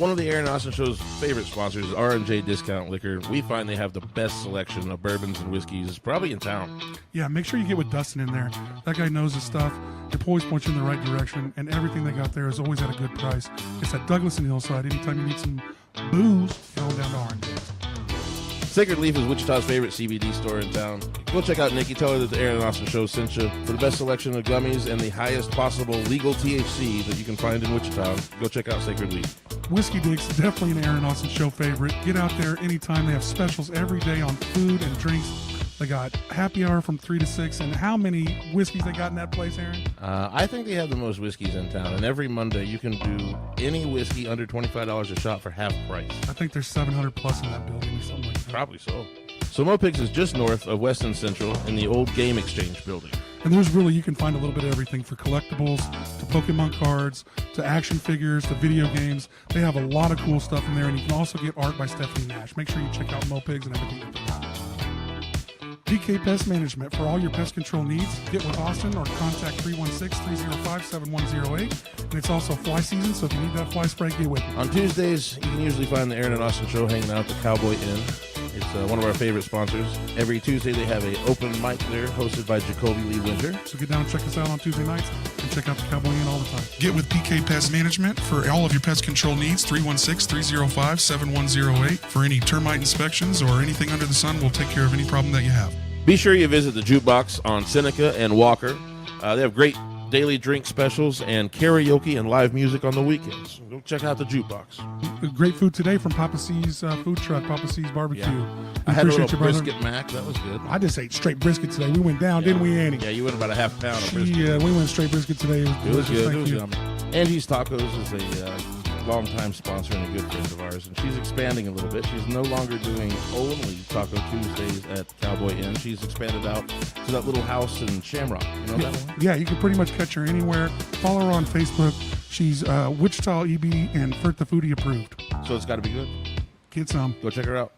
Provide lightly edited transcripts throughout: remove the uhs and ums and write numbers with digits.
One of the Aaron Austin Show's favorite sponsors is R&J Discount Liquor. We find they have the best selection of bourbons and whiskeys, probably in town. Yeah, make sure you get with Dustin in there. That guy knows his stuff. He'll always point you in the right direction, and everything they got there is always at a good price. It's at Douglas and Hillside. Anytime you need some booze, go down to R&J's. Sacred Leaf is Wichita's favorite CBD store in town. Go check out Nikki. Tell her that the Aaron Austin Show sent you. For the best selection of gummies and the highest possible legal THC that you can find in Wichita, go check out Sacred Leaf. Whiskey Dick's definitely an Aaron Austin Show favorite. Get out there anytime. They have specials every day on food and drinks. They got happy hour from 3 to 6. And how many whiskeys they got in that place, Aaron? I think they have the most whiskeys in town. And every Monday you can do any whiskey under $25 a shot for half price. I think there's 700 plus in that building or something like that. Probably so. So Mopigs is just north of Weston Central in the old Game Exchange building. And there's really, you can find a little bit of everything for collectibles, to Pokemon cards, to action figures, to video games. They have a lot of cool stuff in there, and you can also get art by Stephanie Nash. Make sure you check out Mopigs and everything like that. DK Pest Management. For all your pest control needs, get with Austin or contact 316-305-7108. And it's also fly season, so if you need that fly spray, get with me. On Tuesdays, you can usually find the Aaron and Austin Show hanging out at the Cowboy Inn. It's one of our favorite sponsors. Every Tuesday they have an open mic there hosted by Jacoby Lee Winter. So get down and check us out on Tuesday nights and check out the Cowboy Inn all the time. Get with DK Pest Management for all of your pest control needs, 316-305-7108. For any termite inspections or anything under the sun, we'll take care of any problem that you have. Be sure you visit the Jukebox on Seneca and Walker. They have great daily drink specials and karaoke and live music on the weekends. Go check out the Jukebox. Great food today from Papa C's food truck, Papa C's Barbecue. Yeah. I had a little brisket mac. That was good. I just ate straight brisket today. We went down, didn't we, Annie? Yeah, you went about a half pound of brisket. Yeah, we went straight brisket today. It was good. It was yummy. Angie's Tacos is a longtime sponsor and a good friend of ours, and she's expanding a little bit. She's no longer doing only Taco Tuesdays at Cowboy Inn. She's expanded out to that little house in Shamrock. You know that one? Yeah, you can pretty much catch her anywhere. Follow her on Facebook. She's Wichita EB and Fert the Foodie approved. So it's got to be good. Get some. Go check her out.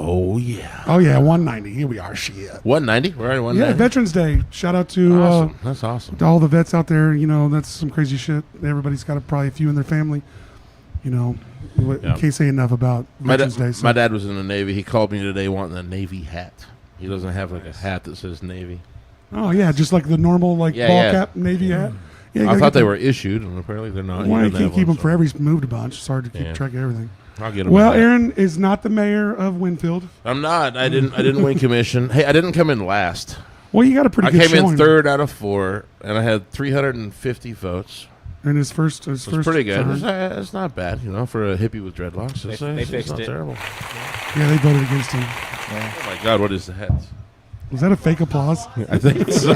Oh, yeah. Oh, yeah, 190. Here we are. Shit. 190? We're already 190? Yeah, Veterans Day. Shout out to awesome. That's awesome. To all the vets out there. You know, that's some crazy shit. Everybody's got probably a few in their family. You know, can't say enough about Veterans Day. So. My dad was in the Navy. He called me today wanting a Navy hat. He doesn't have like a hat that says Navy. Oh, yeah, just like the normal ball cap Navy hat. Yeah, I thought they were issued, and apparently they're not. Well, you can't keep them forever. He's moved a bunch. It's hard to keep track of everything. I'll get him. Well, Aaron is not the mayor of Winfield. I'm not. I didn't win commission. Hey, I didn't come in last. Well, you got a pretty good showing. I came in third out of 4, and I had 350 votes. And his first pretty good. It's not bad, you know, for a hippie with dreadlocks. They fixed it. Terrible. Yeah, they voted against him. Yeah. Oh my God, what is that? Was that a fake applause? I think so.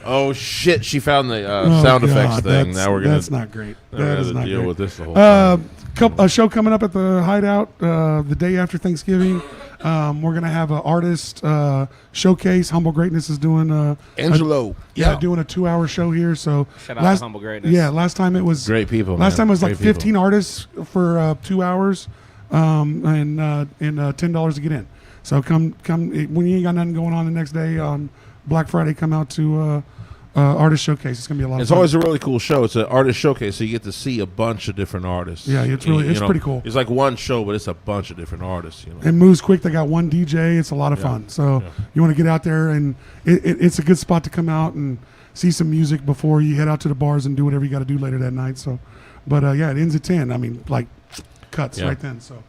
Oh shit! She found the sound effects thing. Now we're gonna. That's not great. That is not deal great. with this the whole time. A show coming up at the Hideout the day after Thanksgiving. We're gonna have an artist showcase. Humble Greatness is doing Angelo. Doing a 2-hour show here. So shout out to Humble Greatness. Yeah, last time it was great people. Last time it was like 15 artists for 2 hours, and $10 to get in. So come when you ain't got nothing going on the next day on Black Friday. Come out to artist showcase. It's gonna be a lot. It's of fun. always a really cool show. It's an artist showcase, so you get to see a bunch of different artists. Yeah, it's pretty cool. It's like one show, but it's a bunch of different artists. You know, it moves quick. They got one DJ. It's a lot of fun. So you want to get out there, and it's a good spot to come out and see some music before you head out to the bars and do whatever you got to do later that night. So, but it ends at 10. I mean, like cuts right then. So.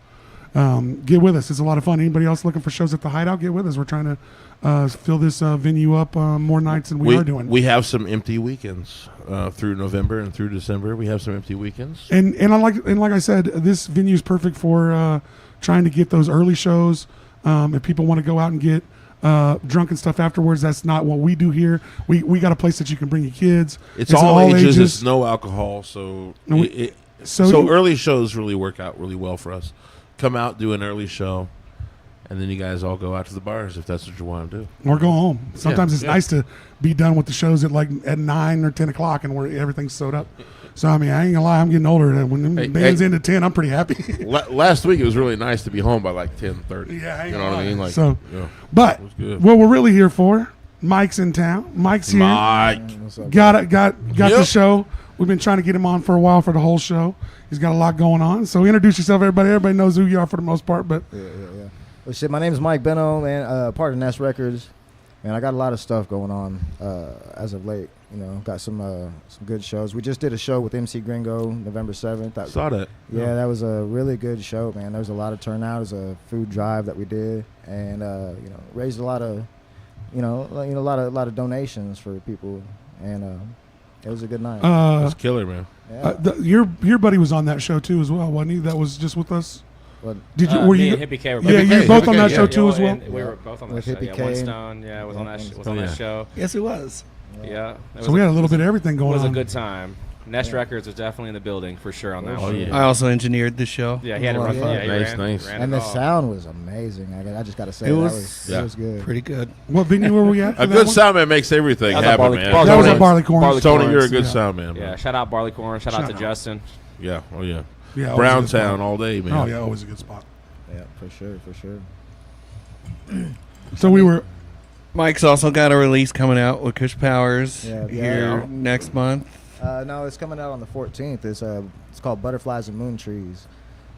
Get with us. It's a lot of fun. Anybody else looking for shows at the Hideout, get with us. We're trying to fill this venue up more nights than we are doing. We have some empty weekends through November and through December. We have some empty weekends. And like I said, this venue is perfect for trying to get those early shows. If people want to go out and get drunk and stuff afterwards, that's not what we do here. We got a place that you can bring your kids. It's all ages. It's no alcohol. So early shows really work out really well for us. Come out, do an early show, and then you guys all go out to the bars if that's what you want to do. Or go home. Sometimes it's nice to be done with the shows at 9 or 10 o'clock and where everything's sewed up. So I mean, I ain't gonna lie, I'm getting older. And when them bands into 10, I'm pretty happy. Last week it was really nice to be home by like 10:30. Yeah, you know what I mean. Like, so, yeah, but it was good. what we're really here for, Mike's in town. Mike's here. Mike, Got the show. We've been trying to get him on for a while for the whole show. He's got a lot going on. So introduce yourself, everybody. Everybody knows who you are for the most part. But yeah. Well, shit, my name is Mike Benno, man. Part of Nest Records. Man, I got a lot of stuff going on as of late. You know, got some good shows. We just did a show with MC Gringo November 7th. saw that. Yeah, that was a really good show, man. There was a lot of turnout. It was a food drive that we did, and you know, raised a lot of, a lot of donations for people, and it was a good night. That's killer, man. Yeah. Your buddy was on that show too as well, wasn't he? That was just with us. But Did you? Me were you? and Hippie K were Yeah, both you were both on that yeah, show too as well. and we were both on that With show. Hippie Yeah, K. One Stone, was on that show. Yes, it was. Yeah, it So we had a little bit of everything It going was on. a good time. Nest Records was definitely in the building for sure on that Oh, one. yeah. I also engineered the show. Yeah, he had it Well, rough. yeah. Yeah, he Nice, ran, nice. ran and it the all. sound was amazing. I just got to say, It it was- was yeah. it was good. Pretty good. What venue were we at? for A that good one? sound man makes everything That was at happen, Barley- man. Barley That was at Corns. Barley Corns. Tony, you're a Corns, good yeah. sound man, Yeah, man. shout out Barleycorn. Shout out Shout to out. Justin. Yeah, oh yeah. Yeah, always Brown a good spot. Town all day, man. Oh yeah, always a good spot. Yeah, for sure. So we were. Mike's also got a release coming out with Kush Powers Yeah. here next month. No, it's coming out on the 14th. It's called Butterflies and Moon Trees.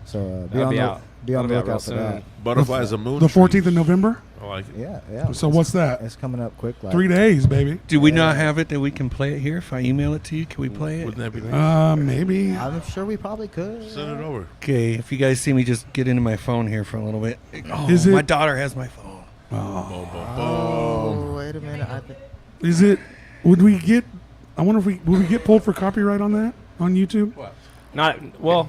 So be That'll on be the out. be on the That'll be out lookout for real that. soon. Butterflies of Moon. The 14th Trees. of November. I like it. Yeah. So what's that? It's coming up quick. Like 3 days, baby. Do we not have it that we can play it here? If I email it to you, can we play it? Wouldn't that be nice? Maybe. I'm sure we probably could. Send it over. Okay, if you guys see me, just get into my phone here for a little bit. Oh, Is it- my daughter has my phone. Boom, boom, boom. Oh, wait a minute. I think Is it? Would we get? I wonder if would we get pulled for copyright on that on YouTube? Not well.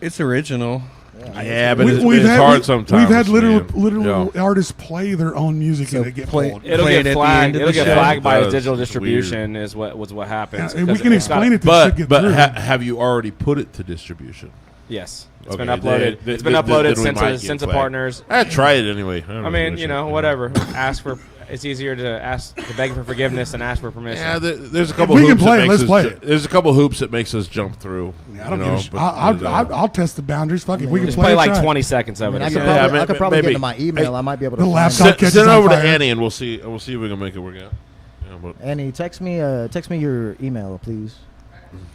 It's original. Yeah, but it's had- hard sometimes. We've had literal man. Yeah. artists play their own music So and they get play- pulled. It'll Play it at get the flagged. end of It'll the get show. flagged by It the does. digital It's distribution. Is what happens. Yeah, we because can it's got- explain it. This should get But through. have you already put it to distribution? Yes, it's Okay, been uploaded. then- It's been then- uploaded then we since might the get since the flagged. partners. I'd try it anyway. I mean, whatever. Ask for. It's easier to beg for forgiveness than ask for permission. Yeah, there's a couple we can hoops play that it, makes let's us play ju- it. There's a couple hoops that makes us jump through. I don't you give know, a shit. but- I'll test the boundaries. Fuck it. We can Just play play it, like try it. 20 seconds of it. I could Yeah, probably, yeah, I could probably maybe. get into my email. I might be able to The find laptop it. catches Send it on over to fire. Annie and we'll see if we can make it work out. Yeah, but Annie, text me your email, please.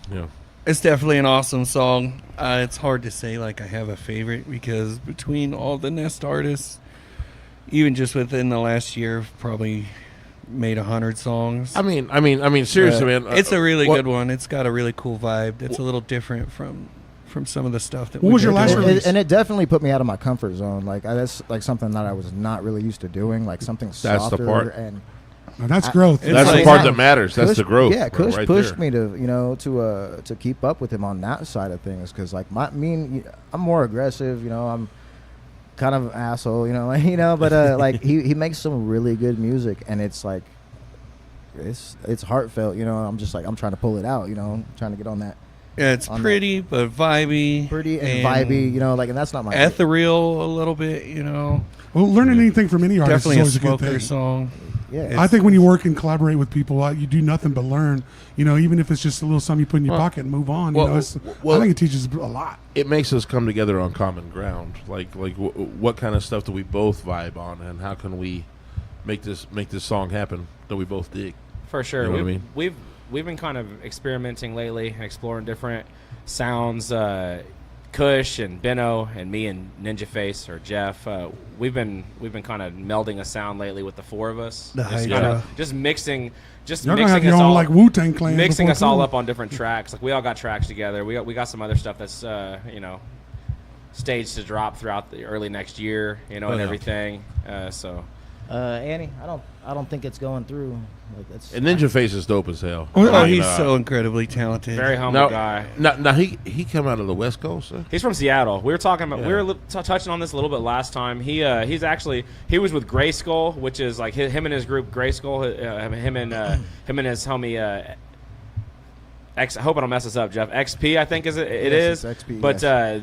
yeah. It's definitely an awesome song. It's hard to say like I have a favorite because between all the Nest artists, even just within the last year, I've probably made 100 songs. I mean, seriously, man. It's a really what- good one. It's got a really cool vibe. It's a little different from some of the stuff that What we've was your been last doing. release? And it definitely put me out of my comfort zone. Like that's like something that I was not really used to doing. Like something the softer part. and Now, that's growth. It's That's the like- part that matters. That's Kush- the growth. Yeah, Kush right pushed there. me to keep up with him on that side of things because like I'm more aggressive. I'm kind of an asshole. But like he makes some really good music and it's like it's heartfelt. I'm just like I'm trying to pull it out. Trying to get on that Yeah, it's on pretty but vibey. pretty and vibey. And that's not my Ethereal a little bit, Well, learning anything from any artist Definitely a is always a good smoker thing. song. Yeah. I think when you work and collaborate with people, you do nothing but learn. Even if it's just a little something you put in your pocket and move on. well, I well- think it teaches a lot. It makes us come together on common ground. Like what kind of stuff do we both vibe on, and how can we make this song happen that we both dig? For sure. You know what I mean? We've been kind of experimenting lately and exploring different sounds. Kush and Benno and me and Ninja Face or Jeff, we've been kind of melding a sound lately with the four of us. The Just Hyde kinda- Out. just mixing You're gonna have us your own all like Wu-Tang Clan. mixing before us all too. up on different tracks. Like we all got tracks together. We got some other stuff that's staged to drop throughout the early next year. And yeah. everything. So Annie, I don't think it's going through. Like that's And Ninja Face is dope as hell. Oh, Oh, I mean, he's so incredibly talented. very humble now, guy. Now he come out of the West Coast. Huh? He's from Seattle. We were talking about. Yeah. We were touching on this a little bit last time. He was with Gray Skull, which is like him and his group Gray Skull. Him and his homie I hope I don't mess this up, Jeff. XP, I think it Yes, is. it's XP, But yes.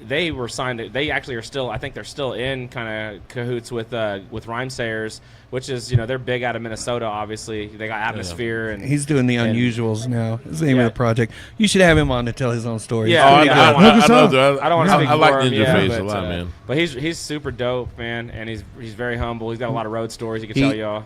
they were signed. They actually are still. I think they're still in kind of cahoots with Rhymesayers, which is they're big out of Minnesota. Obviously, they got Atmosphere and He's doing the and- Unusuals now. It's the name Yeah. of the project. You should have him on to tell his own story. Yeah, Oh, yeah, I Hook us love up. that. I don't want to speak I like for him, Ninja yeah, Face but, a lot, man. But he's super dope, man, and he's very humble. He's got a lot of road stories he can He- tell y'all.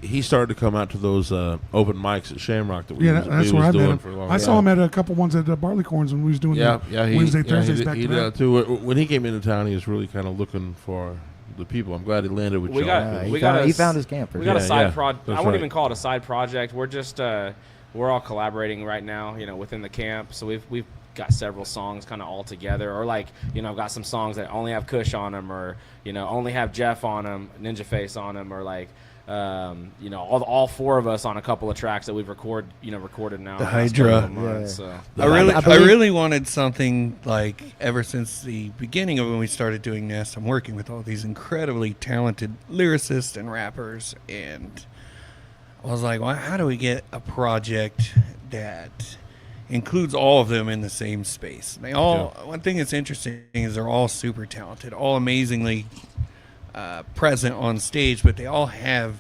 He started to come out to those open mics at Shamrock that we Yeah, was, that's we where I was met doing him. for a long I time. saw him at a couple ones at the Barleycorns when we was doing Yeah, the yeah. Wednesday, Thursdays back he to did back. that too. When he came into town, he was really kind of looking for the people. I'm glad he landed with We y'all. got- he, we found, got he a- found his camper. We got a Yeah, side yeah, project. I that's wouldn't right. even call it a side project. We're just we're all collaborating right now, within the camp. So we've got several songs kind of all together, or like I've got some songs that only have Kush on them, or only have Jeff on them, Ninja Face on them, or like all four of us on a couple of tracks that we've recorded now. The last Hydra. couple of months, Yeah. so. I believe- really wanted something like ever since the beginning of when we started doing this. I'm working with all these incredibly talented lyricists and rappers, and I was like, well, how do we get a project that includes all of them in the same space? They all. One thing that's interesting is they're all super talented, all amazingly present on stage, but they all have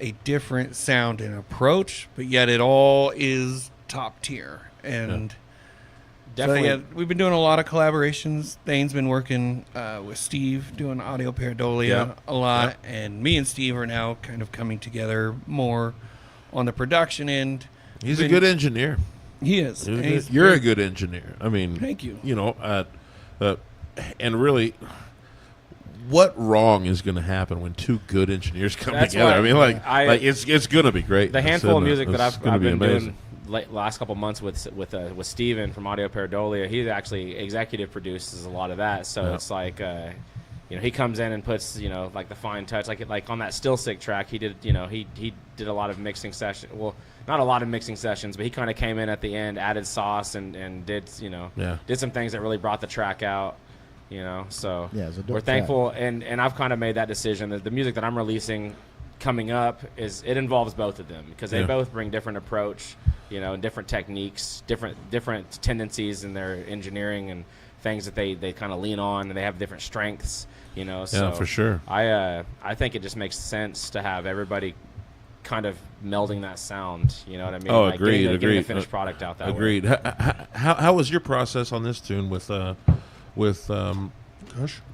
a different sound and approach, but yet it all is top tier. And Definitely. so, yeah, we've been doing a lot of collaborations. Thain's been working with Steve doing Audio Pareidolia Yeah. a lot, and me and Steve are now kind of coming together more on the production end. He's a good engineer. He is. And he's You're a very- good engineer. I mean, Thank you. And really, what wrong is going to happen when two good engineers come That's together? why I mean, like it's going to be great. The handful of music that It's I've gonna be been amazing. doing last couple months with Steven from Audio Pareidolia, he actually executive produces a lot of that. So Yeah. it's like he comes in and puts like the fine touch, like on that Still Sick track, he did he did a lot of mixing session. Well, not a lot of mixing sessions, but he kind of came in at the end, added sauce, and did did some things that really brought the track out. So Yeah, it's a dope we're thankful, and I've kind of made that decision that the music that I'm releasing coming up it involves both of them, because they Yeah. both bring different approach, and different techniques, different tendencies in their engineering and things that they kind of lean on, and they have different strengths, so for sure. I think it just makes sense to have everybody kind of melding that sound, you know what I mean? Oh, Like agreed, getting agreed. the finished product out that way. Agreed. How was your process on this tune with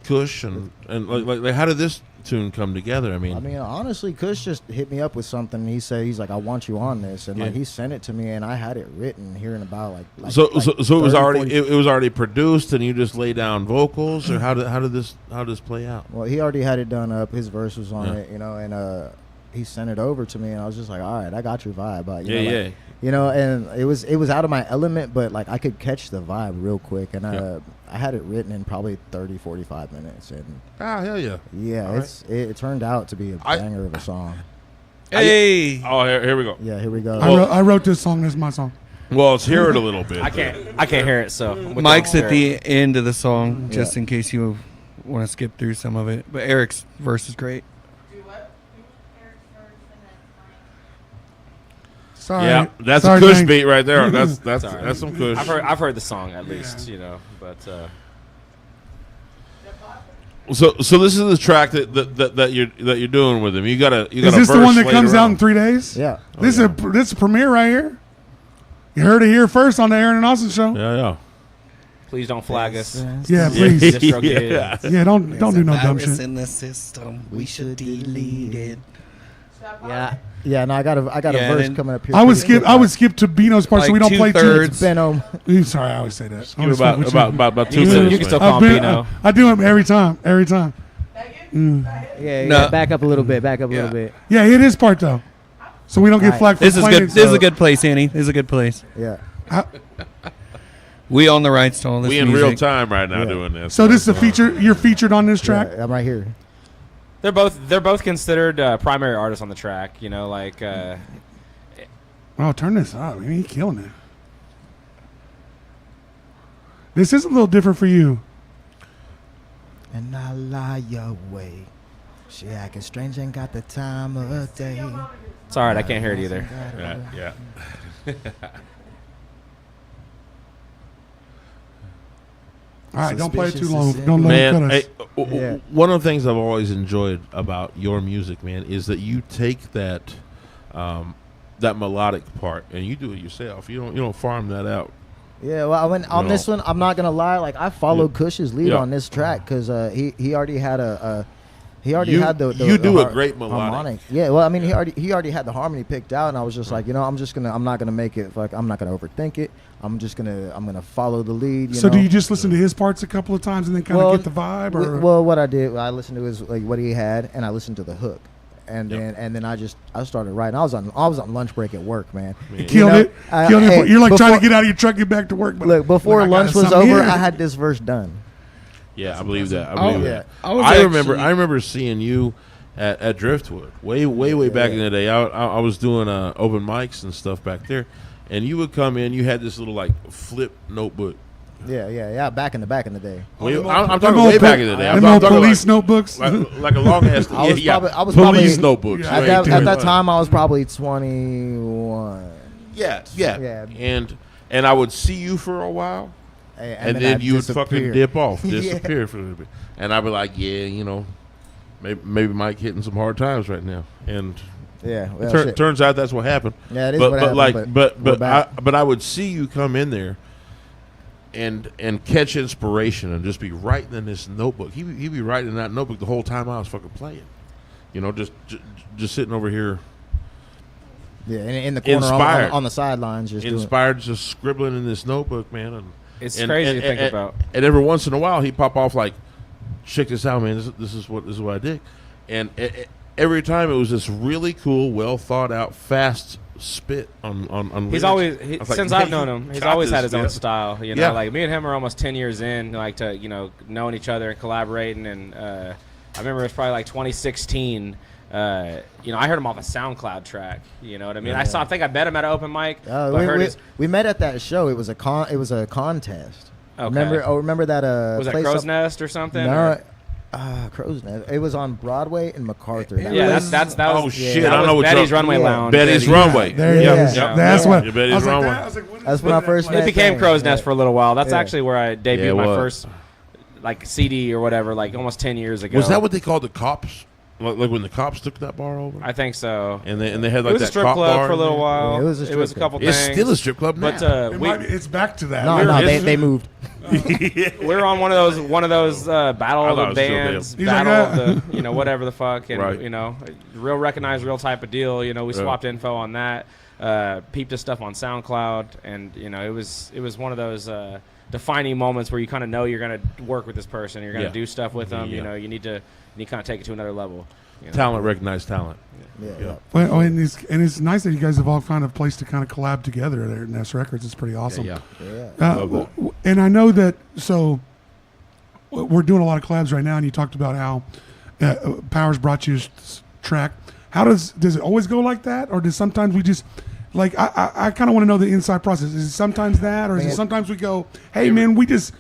Kush and like how did this tune come together? I mean, honestly, Kush just hit me up with something. He said, he's like, I want you on this. And like Yeah. he sent it to me, and I had it written here in about like so like it was 30, already 40 it was already produced, and you just lay down vocals, or how did this play out? Well, he already had it done up. His verse was on Yeah. it, and he sent it over to me, and I was just like, all right, I got your vibe. Yeah. And it was out of my element, but like I could catch the vibe real quick, and I had it written in probably 30, 45 minutes, and Hell yeah. yeah, All it turned out to be a banger of a song. Hey, Oh, here we go. Yeah, here we go. I wrote this song. That's my song. Well, let's hear it a little bit. I can't hear it, so Mike's at the end of the song, Yeah. just in case you want to skip through some of it. But Eric's verse is great. Sorry. Yeah, that's Sorry, a Kush Thain. beat right there. That's Sorry. that's some Kush. I've heard the song at least, but So this is the track that you're doing with him. You got a Is this the verse one that later comes out on. in 3 days? Yeah. This yeah. is a premiere right here. You heard it here first on the Aaron and Austin show. Yeah. please don't flag us. Yeah, please. Distro Kid. Yeah, don't do no dumb Virus shit. in the system. We should delete it. Yeah, no, I got a Yeah, verse then- coming up here. I would skip to Bino's part so we Like don't play two-thirds. tunes. Benno. Sorry, I always say that. I Give always fuck with you. about 2 You can minutes. you can still man. call him Pino. I do them every time. Yeah, No. back up a little bit. Back up a little bit. Yeah, hit his part though, so we don't get Alright. flagged for This is playing good. it, This is so- a good place, Annie. This is a good place. Yeah. We own the rights to all this We in music. real time right now Yeah. doing this. So this is a feature. You're featured on this track. Yeah, I'm right here. They're both considered primary artists on the track. Oh, turn this up. Man, you killing it. This is a little different for you. And I lie away. She acting strange, ain't got the time of day. It's all right. I can't hear it either. Yeah. All right, don't play it too Suspicious long. is Don't let Man, him cut us. Yeah. one of the things I've always enjoyed about your music, man, is that you take that that melodic part and you do it yourself. You don't farm that out. Yeah, well, on No. this one, I'm not gonna lie. Like, I followed Kush's lead Yeah. on this track because he already had You- had the you do a har- great melodic. harmonic. Yeah, well, I mean, he already had the harmony picked out, and I was just like, I'm not gonna make it. Like, I'm not gonna overthink it. I'm gonna follow the lead. So know? do you just listen to his parts a couple of times and then kind Well, of get the vibe? Or Well, what I did, I listened to his like what he had, and I listened to the hook, and Yep. then I started writing. I was on lunch break at work, man. Man. killed know, it. Killed hey, it. You're like trying before- to get out of your truck, get back to work. But Look, before like, I got lunch was something over, here. I had this verse done. Yeah, I believe that. I Oh, believe yeah. that. I was I remember. actually- I remember seeing you at Driftwood way back in the day. I was doing open mics and stuff back there, and you would come in. You had this little like flip notebook. Yeah. Back in the day. I'm talking way back in the day. I'm Them old talking police like, notebooks. like a long ass. I was police probably- notebooks. Yeah, At right? that, at that time, I was probably 21. Yeah. Yeah. And I would see you for a while. And then I'd you would fucking disappear. dip off, Yeah. disappear for a little bit, and I'd be like, yeah, maybe Mike hitting some hard times right now, and Yeah, well, shit. turns out that's what happened. Yeah, it is but what but happened, like but we're back. but I would see you come in there, and catch inspiration and just be writing in this notebook. He'd be writing in that notebook the whole time I was fucking playing, just sitting over here, Yeah, in the corner Inspired. on the sidelines, just doing. inspired, just scribbling in this notebook, man. And It's and- crazy and- to think and- about. And every once in a while, he'd pop off like, "Check this out, man. This is what I did." And every time it was this really cool, well thought out, fast spit on. He's lyrics. always I was like, since "Man, I've known you him, he's got always this, had his own man." style. Yeah. Like me and him are almost 10 years in, like to knowing each other and collaborating. And I remember it was probably like 2016. I heard him off a SoundCloud track. You know what I mean? I think I met him at an open mic. but heard his, we met at that show. It was a contest. Okay. Remember that was that place Crow's up- Nest or something? No, or- Crow's Nest. It was on Broadway and MacArthur. That yeah, was- that was. Oh, shit, that I was know what Betty's you're- Runway Yeah. Lounge. Betty's Runway. There it Yeah. is. Yeah. That's Yeah. what. Yeah, Betty's I was like, Runway. that. I was like, what is That's when that? I first It met became Thain. Crow's Nest Yeah. for a little while. That's Yeah. actually where I debuted Yeah, my what? first like CD or whatever, like almost 10 years ago. Was that what they called the cops? Like when the cops took that bar over? I think so. And they had It like was a that strip cop club bar for a little in there? while. Yeah, it was a strip a club. couple It's things. still a strip club now. But It might be, it's back to that. No, Is they it? moved. we're on one of those battle I of thought the it was still bands, He's battle like, of the whatever the fuck, and Right. real recognized real type of deal. We Yeah. swapped info on that, peeped his stuff on SoundCloud, and it was one of those defining moments where you kind of know you're gonna work with this person, you're gonna Yeah. do stuff with them. Yeah. You need to kind of take it to another level. Talent, recognized talent. Yeah. Well, and it's nice that you guys have all found a place to kind of collab together there at Nest Records. It's pretty awesome. Yeah. Yeah. Love that. And I know that, so we're doing a lot of collabs right now, and you talked about how Powers brought you this track. How does it always go like that, or does sometimes we just like I kind of want to know the inside process? Is it sometimes that, or is it sometimes we go, hey man, we just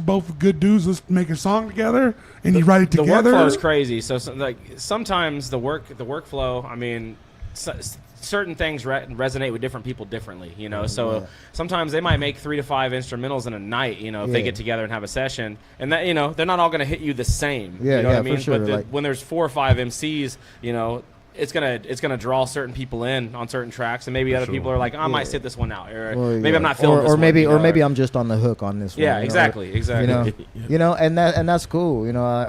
both good dudes, let's make a song together, and you write it together? The workflow is crazy. So sometimes the workflow. I mean, certain things resonate with different people differently. So sometimes they might make 3 to 5 instrumentals in a night. If they Yeah. get together and have a session, and that they're not all going to hit you the same. Yeah, you know what I for mean. sure, But like- when there's 4 or 5 MCs, it's gonna draw certain people in on certain tracks, and maybe other sure. people are like, I might Yeah. sit this one out, or Well, maybe yeah. I'm not feeling this or one, maybe you or know, maybe I'm just on the hook on this one. Yeah, you know, exactly. and that's cool.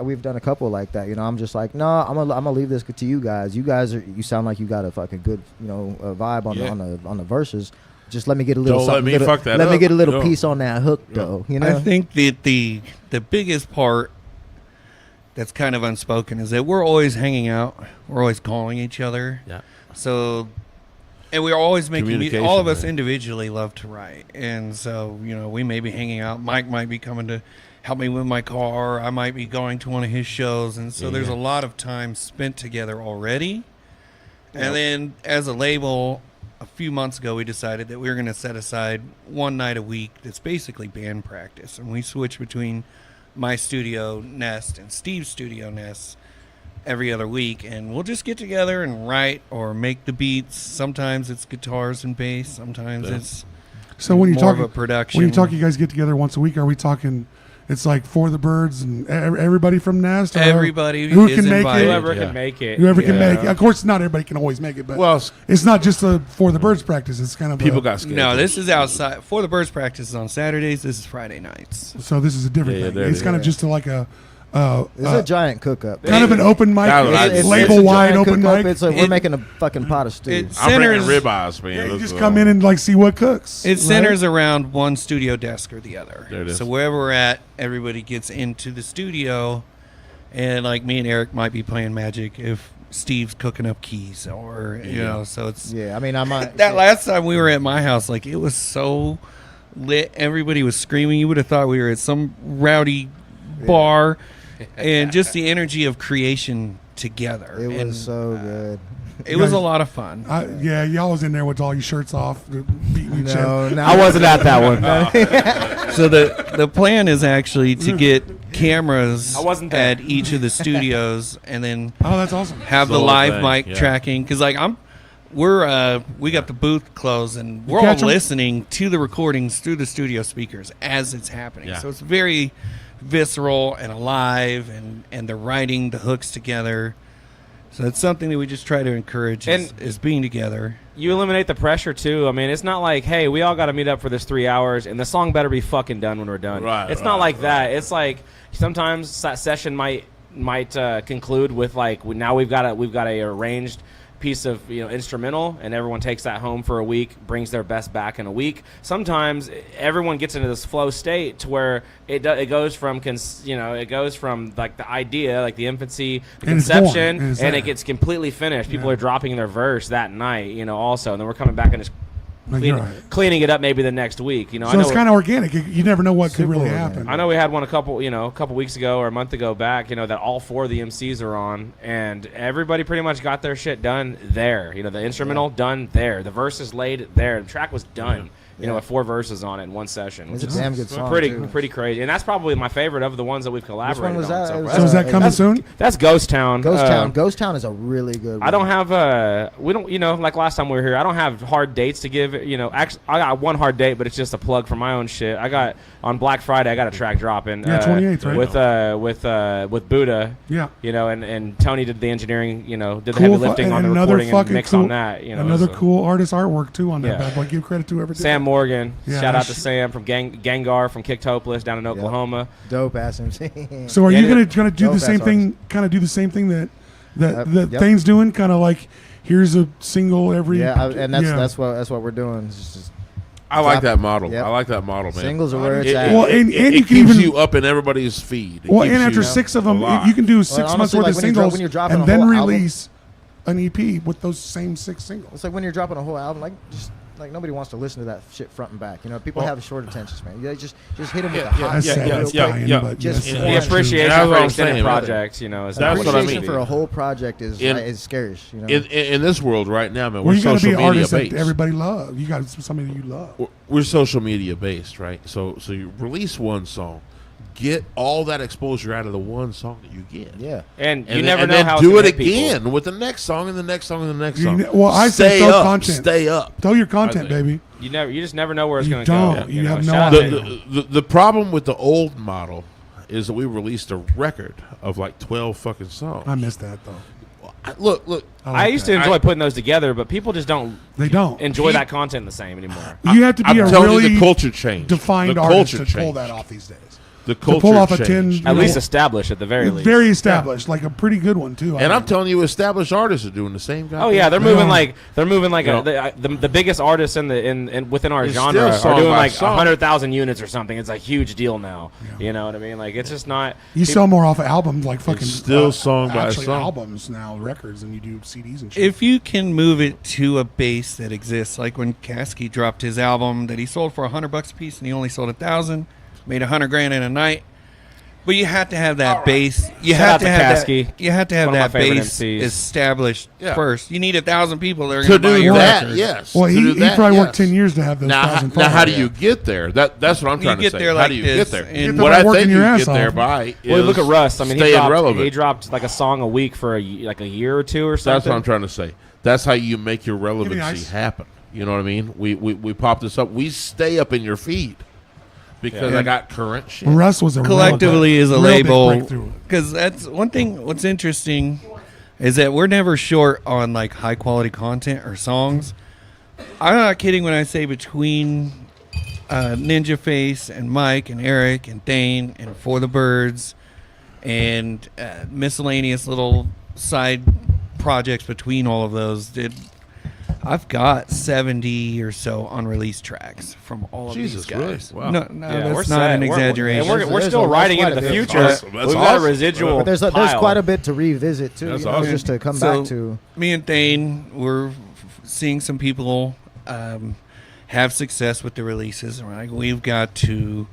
We've done a couple like that. I'm just like, no, I'm gonna leave this to you guys. You guys you sound like you got a fucking good vibe on the verses. Just let me get a little Don't let something. me fuck that let me up. get a little Yeah. piece on that hook though. I think that the biggest part that's kind of unspoken is that we're always hanging out. We're always calling each other. Yeah. So, and we're always making Communication, all of us man. individually love to write. And so, we may be hanging out. Mike might be coming to help me with my car. I might be going to one of his shows. And so there's a lot of time spent together already. And then as a label, a few months ago, we decided that we were going to set aside one night a week that's basically band practice. And we switch between my studio, Nest, and Steve's studio, Nest. every other week, and we'll just get together and write or make the beats. Sometimes it's guitars and bass. Sometimes it's So when you more talk of a production. when you talk, you guys get together once a week. Are we talking? It's like For the Birds and everybody from Nest. Or Everybody who is can make invited. it. Whoever Yeah. can make it. Whoever can Yeah. make it. Of course, not everybody can always make it, but Well, it's not just a For the Birds practice. It's kind of people a, got scared. No, this is outside. For the Birds practice is on Saturdays. This is Friday nights. So this is a different Yeah, thing. there it It's is. kind of just like a It's a giant cook-up. kind of an open mic, It's label a wide giant open cook-up. mic. It's like we're making a fucking pot of stew. I'm bringing centers, ribeyes, man. Yeah, you That's just all. come in and like see what cooks. it right? centers around one studio desk or the other. There it is. So wherever we're at, everybody gets into the studio, and like me and Eric might be playing Magic if Steve's cooking up keys, or you know. So it's Yeah, I mean, I might. that last time we were at my house, like it was so lit. Everybody was screaming. You would have thought we were at some rowdy bar, and just the energy of creation together. It And was so good. it was a lot of fun. Yeah, y'all was in there with all your shirts off, beating each No, other. no, I wasn't at that one. So the plan is actually to get cameras I wasn't there. at each of the studios, and then Oh, that's awesome. have the The whole live thing, mic yeah. tracking. Because like we got the booth closed, and we're all catch 'em? listening to the recordings through the studio speakers as it's happening. Yeah. So it's very visceral and alive, and they're writing the hooks together. So it's something that we just try to encourage is being together. You eliminate the pressure too. I mean, it's not like, hey, we all got to meet up for this 3 hours, and the song better be fucking done when we're done. Right, It's right, not like right. that. It's like sometimes that session might conclude with like now we've got a arranged piece of instrumental, and everyone takes that home for a week, brings their best back in a week. Sometimes everyone gets into this flow state to where it goes from like the idea, like the infancy, the And it's born, conception, and it's and there. it gets completely finished. People Yeah. are dropping their verse that night, also, and then we're coming back and just Like, you're right. cleaning it up maybe the next week. I So know it's kind of organic. You never know what could Super really organic. happen. I know we had one a couple weeks ago or a month ago back, that all 4 of the MCs are on, and everybody pretty much got their shit done there. The instrumental done there, the verses laid there, the track was done. With 4 verses on it in one session. It's which a is damn good song. pretty too. crazy, and that's probably my favorite of the ones that we've collaborated was on. that? So It was, far. So is that coming that's- soon? That's Ghost Town. Ghost Town is a really good one. I don't have we don't like last time we were here. I don't have hard dates to give. Actually, I got one hard date, but it's just a plug for my own shit. I got on Black Friday. I got a track dropping. Yeah, 28th, right? With Buddha. Yeah. And Tony did the engineering. Did the Cool heavy fu- lifting on and the another recording and fucking mix cool- on that. Another so. cool artist artwork too on that Yeah. bad boy. Give credit to whoever did Sam that. Morgan. Yeah, Shout out to sh- Sam from Gengar from Kicked Hopeless down in Oklahoma. Dope ass MC. So are Yeah, you yeah. gonna do Dope the same ass thing? Kind of do the same thing that Yep. Thain's doing? Kind of like here's a single every. and yeah. that's what we're doing. It's just I like Drop- that model. Yep. I like that model, man. singles are where it's It, at. Well, and it you can keeps even- you up in everybody's feed. It Well, keeps and after you 6 of them, alive. you can do 6 months honestly, worth like of when you're dro- singles when you're dropping and a then whole album- release an EP with those same 6 singles. It's like when you're dropping a whole album, like just like nobody wants to listen to that shit front and back. People have short attention span. You just hit them with the hot That's shit sad. real That's quick. dying, but Just yes, the The Yeah. appreciation That's for what an I'm extended saying, brother. project, is That's what I Appreciation mean. for a whole project is scary. In this world right now, man, Well, we're you got to social be an media artist that based. everybody loves. You got somebody that you love. We're social media based, right? So you release one song, get all that exposure out of the one song that you get. Yeah. And you And never then, know and how then it's do gonna it hit people. again with the next song and the next song and the next You song. ne- well, I say stay throw up, content. stay up. Tell your I content, think. baby. You just never know where it's You going to don't. go. You have no Shout out idea. to- The problem with the old model is that we released a record of like 12 fucking songs. I miss that though. Look. I I like used that. to enjoy putting those together, but people just don't They don't. enjoy that content the same anymore. You have to be I'm a telling really you, the culture changed. defined the artist culture to pull changed. that off these days. The To culture pull off a 10 changed. At you least know, established at the very least. very established, like a pretty good one too. I And I'm think. telling you, established artists are doing the same. Oh yeah, they're moving like You know, the biggest artists in within our It's genre still are doing song by like song. 100,000 units or something. It's a huge deal now. You know what I mean? Like it's just not. You sell more off of albums, like fucking still song by actually song. albums now, records, than you do CDs and shit. If you can move it to a base that exists, like when Caskey dropped his album that he sold for $100 a piece and he only sold 1,000, made $100,000 in a night. But you have to have that base. You Shout have out to to have Kasky, that. You have to have one of my that favorite base MCs. established Yeah. first. You need 1,000 people that are To going to buy do your that, record. yes. Well, To he do that, probably yes. worked 10 years to have those Now, 1,000 now, how followers. do you get there? That's what I'm trying get to say. there How like do you this, get there? and- What by I working think your you ass get there off. by is Well, look at Russ. I mean, he staying relevant. dropped like a song a week for a year or two or something. That's what I'm trying to say. That's how you make your relevancy ice. happen. You know what I mean? We pop this up. We stay up in your feed because Yeah. I got current shit. Russ was a Collectively real, is a real big label, breakthrough. because that's one thing. What's interesting is that we're never short on like high quality content or songs. I'm not kidding when I say between Ninja Face and Mike and Eric and Thain and For the Birds and miscellaneous little side projects between all of those, I've got 70 or so unreleased tracks from all of Jesus, these guys. really? Wow. No, Yeah, that's we're not set. an We're- exaggeration. and we're There's still a- riding that's into the quite a bit. future. That's We've got a awesome. residual. But there's pile. quite a bit to revisit too. That's You know, awesome. just to come So, back to. me and Thain, we're seeing some people have success with the releases. And we're like, we've got to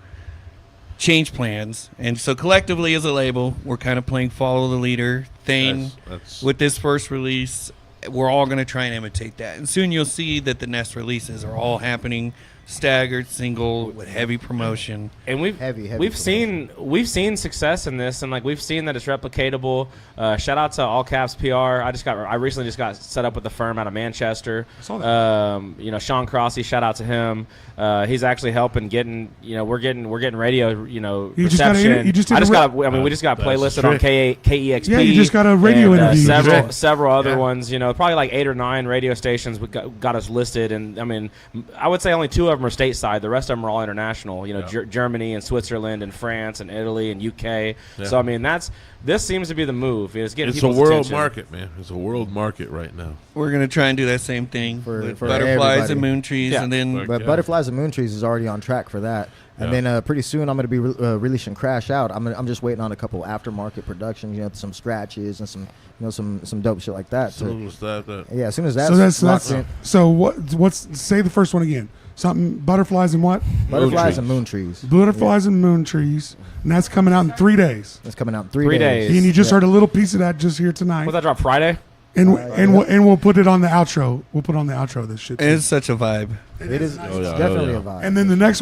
change plans. And so collectively as a label, we're kind of playing follow the leader. Thain, That's- with this first release, we're all going to try and imitate that. And soon you'll see that the next releases are all happening staggered, single, with heavy promotion. And Heavy we've seen success in this, and like we've seen that it's replicatable. Shout out to All Caps PR. I recently just got set up with a firm out of Manchester. saw that. You know, Sean Crossy. Shout out to him. He's actually helping getting. You know, we're getting radio. You know, You just got a- reception. you just did I a just re- got. I mean, we just got That's playlisted the on trick. KEXP. Yeah, you just got a radio and, interview. Several other Yeah. ones. You know, probably like 8 or 9 radio stations got us listed, and I mean, I would say only 2 of them are stateside. The rest of them are all international. You know, Germany and Switzerland and France and Italy and UK. Yeah. So I mean, this seems to be the move. It's getting It's a people's world attention. market, man. It's a world market right now. We're going to try and do that same thing For with for butterflies everybody. and moon trees. Yeah. And then Like- But Yeah. Butterflies and Moon Trees is already on track for that. And Yeah. then pretty soon I'm going to be releasing Crash Out. I'm just waiting on a couple aftermarket productions, you know, some scratches and some dope shit like that. So was that Yeah, as soon as that's, So that's locked in, so what's say the first one again? Something butterflies and what? Butterflies trees. and Moon Trees. Butterflies and moon trees, and that's coming out in 3 days. It's coming out in 3 3 days. And you just Yeah. heard a little piece of that just here tonight. Will that drop Friday? And we'll put it on the outro. We'll put on the outro of this shit. too. it's such a vibe. It is yeah, it's oh, definitely yeah. a vibe. And then the next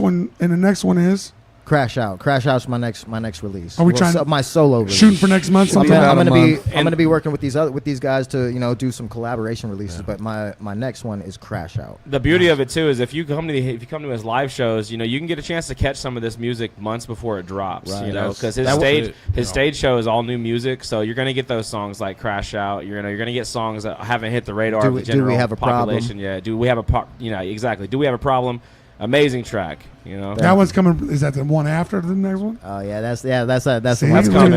one is Crash Out. Crash Out's my next release. Are we trying to- my solo release? shooting for next month. I'm sometime? gonna be working with these guys to do some collaboration releases. But my next one is Crash Out. The beauty of it too is if you come to his live shows, you know you can get a chance to catch some of this music months before it drops. Right. You know, That's- because his that was stage it, you know. stage show is all new music, so you're gonna get those songs like Crash Out. You're gonna get songs that haven't hit the radar Do of we- the do we general have a problem? population yet. Do we have exactly? Do we have a problem? Amazing track. You know. That one's coming. Is that the one after the next one? Oh yeah, that's the See, one. That's coming.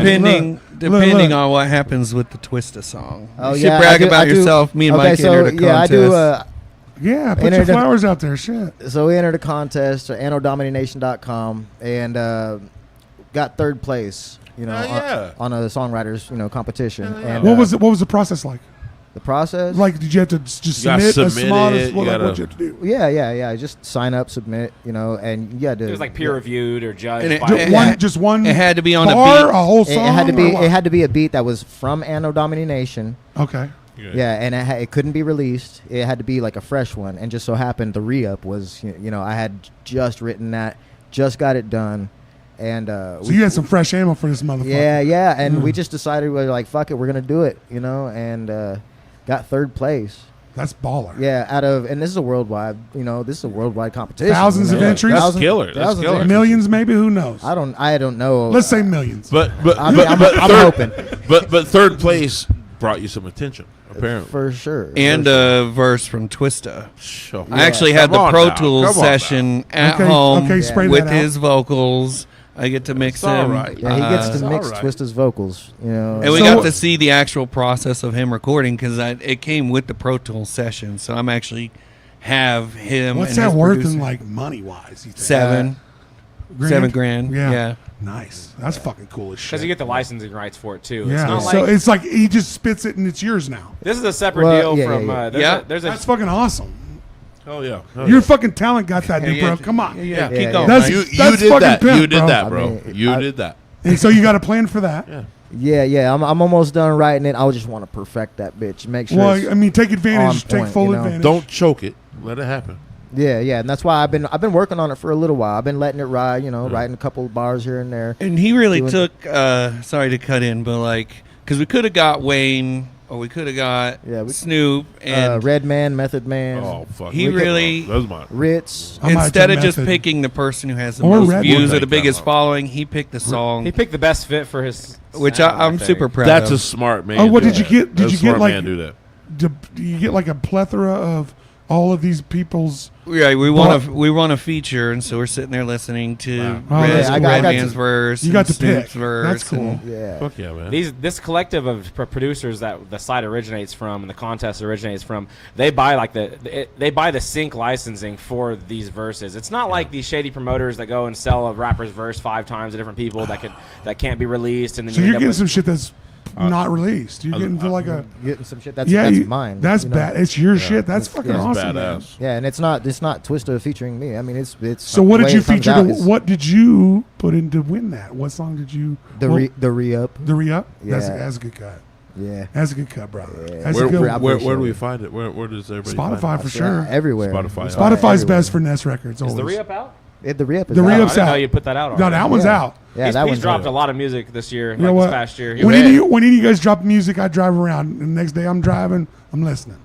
Depending Look. on what happens with the Twista song. Oh You should yeah, brag I about do- yourself. Me and okay, Mike so, entered a contest. yeah, I do. Yeah, put And your it- flowers out there. Shit. So we entered a contest at AnnoDomination.com and got 3rd place. You know, Oh, yeah. on a songwriters competition. Yeah. And What was the process like? the process? Like, did you have to just You gotta submit a submit small? it, What you like, gotta- what you have to do? yeah. Just sign up, submit. You know, and you had to. It was like peer reviewed or judged And it- by Just one. It had to be on a bar, beat. a whole It song. had to or be. what? It had to be a beat that was from Anno Domination. Okay. Yeah, and it couldn't be released. It had to be like a fresh one. And just so happened the re-up was, you know, I had just written that, just got it done, and So you had some fresh ammo for this motherfucker. yeah, and Mm. we just decided we were like, fuck it, we're gonna do it, you know, and got 3rd place. That's baller. Yeah, and this is a worldwide, competition. Thousands you of know? entries? That's killer. That's thousands of killer. entries. Millions, maybe. Who knows? I don't know. Let's say millions. But I'm but hoping but 3rd place brought you some attention apparently. for sure. And for sure. a verse from Twista. Sure. I actually had Come the on Pro now. Tools Come on session at Okay, home okay, spray with that out. his vocals. I get to mix It's all them. right. Yeah, he gets It's to mix all right. Twista's vocals, you know. And we So got what- to see the actual process of him recording because it came with the Pro Tools session. So I'm actually have him. What's and that his worth producer. in like money wise? You think? $7 grand. Yeah. Yeah. Nice. That's fucking cool as shit. because you get the licensing rights for it too. It's yeah. not So like it's like he just spits it and it's yours now. this is a separate Well, deal yeah, from. yeah, yeah. There's a That's fucking awesome. Oh yeah. Your fucking talent got that, dude, Yeah, bro. Come on. Yeah, Yeah, keep yeah. going. That's- You that's did fucking that. pimp, You did bro. that, I bro. mean, You I- did that. And so you got a plan for that. Yeah. I'm almost done writing it. I just want to perfect that bitch. Make sure. Well, I mean, take advantage. on Take point, full you know? advantage. Don't choke it. Let it happen. Yeah, and that's why I've been working on it for a little while. I've been letting it ride, writing a couple of bars here and there. And he really Doing- took. Sorry to cut in, but because we could have got Wayne, or we could have got Snoop, and Redman, Method Man, Oh fuck. He really- Those mine. Ritz. I might instead have of just Method. picking the person who has the Or most Red views One. or the biggest Take that following, he picked the song, He picked the best fit for his which sound, I'm think. super proud That's of. a smart man. Oh, what do did you that. get? Did That's you a smart get like? man do that. Do you get like a plethora of all of these people's? Yeah, we want a feature, and so we're sitting there listening to Oh, Red, yeah, I got Redman's to- verse. You got and to pick. Snoop's verse. That's cool. and- Yeah. Fuck yeah, man. This collective of producers that the site originates from and the contest originates from, they buy the sync licensing for these verses. It's not like these shady promoters that go and sell a rapper's verse 5 times to different people that can't be released, and then So you you're end up getting with some shit that's not released. You're getting to like a Getting some shit that's mine. That's you know? bad. It's your shit. That's fucking It's awesome. Man. Badass. Yeah, and it's not Twista featuring me. I mean, it's. So what the did way you it comes feature? out is What did you put in to win that? What song did you? the re-up. The re-up. That's Yeah. a good cut. Yeah. That's a good cut, brother. Yeah. That's Where, a good where- one. where do we find it? Where does everybody find Spotify it? for sure. Everywhere. Spotify. Spotify's Everywhere. best for Nest Records. Is the always. re-up out? The re-up is The out. re-up's I didn't know out. you put that out No, already. that one's Yeah. out. Yeah, he's that one's dropped out. a lot of music this year, You know this what? past year. When any of you guys drop music, I drive around. And the next day I'm driving, I'm listening.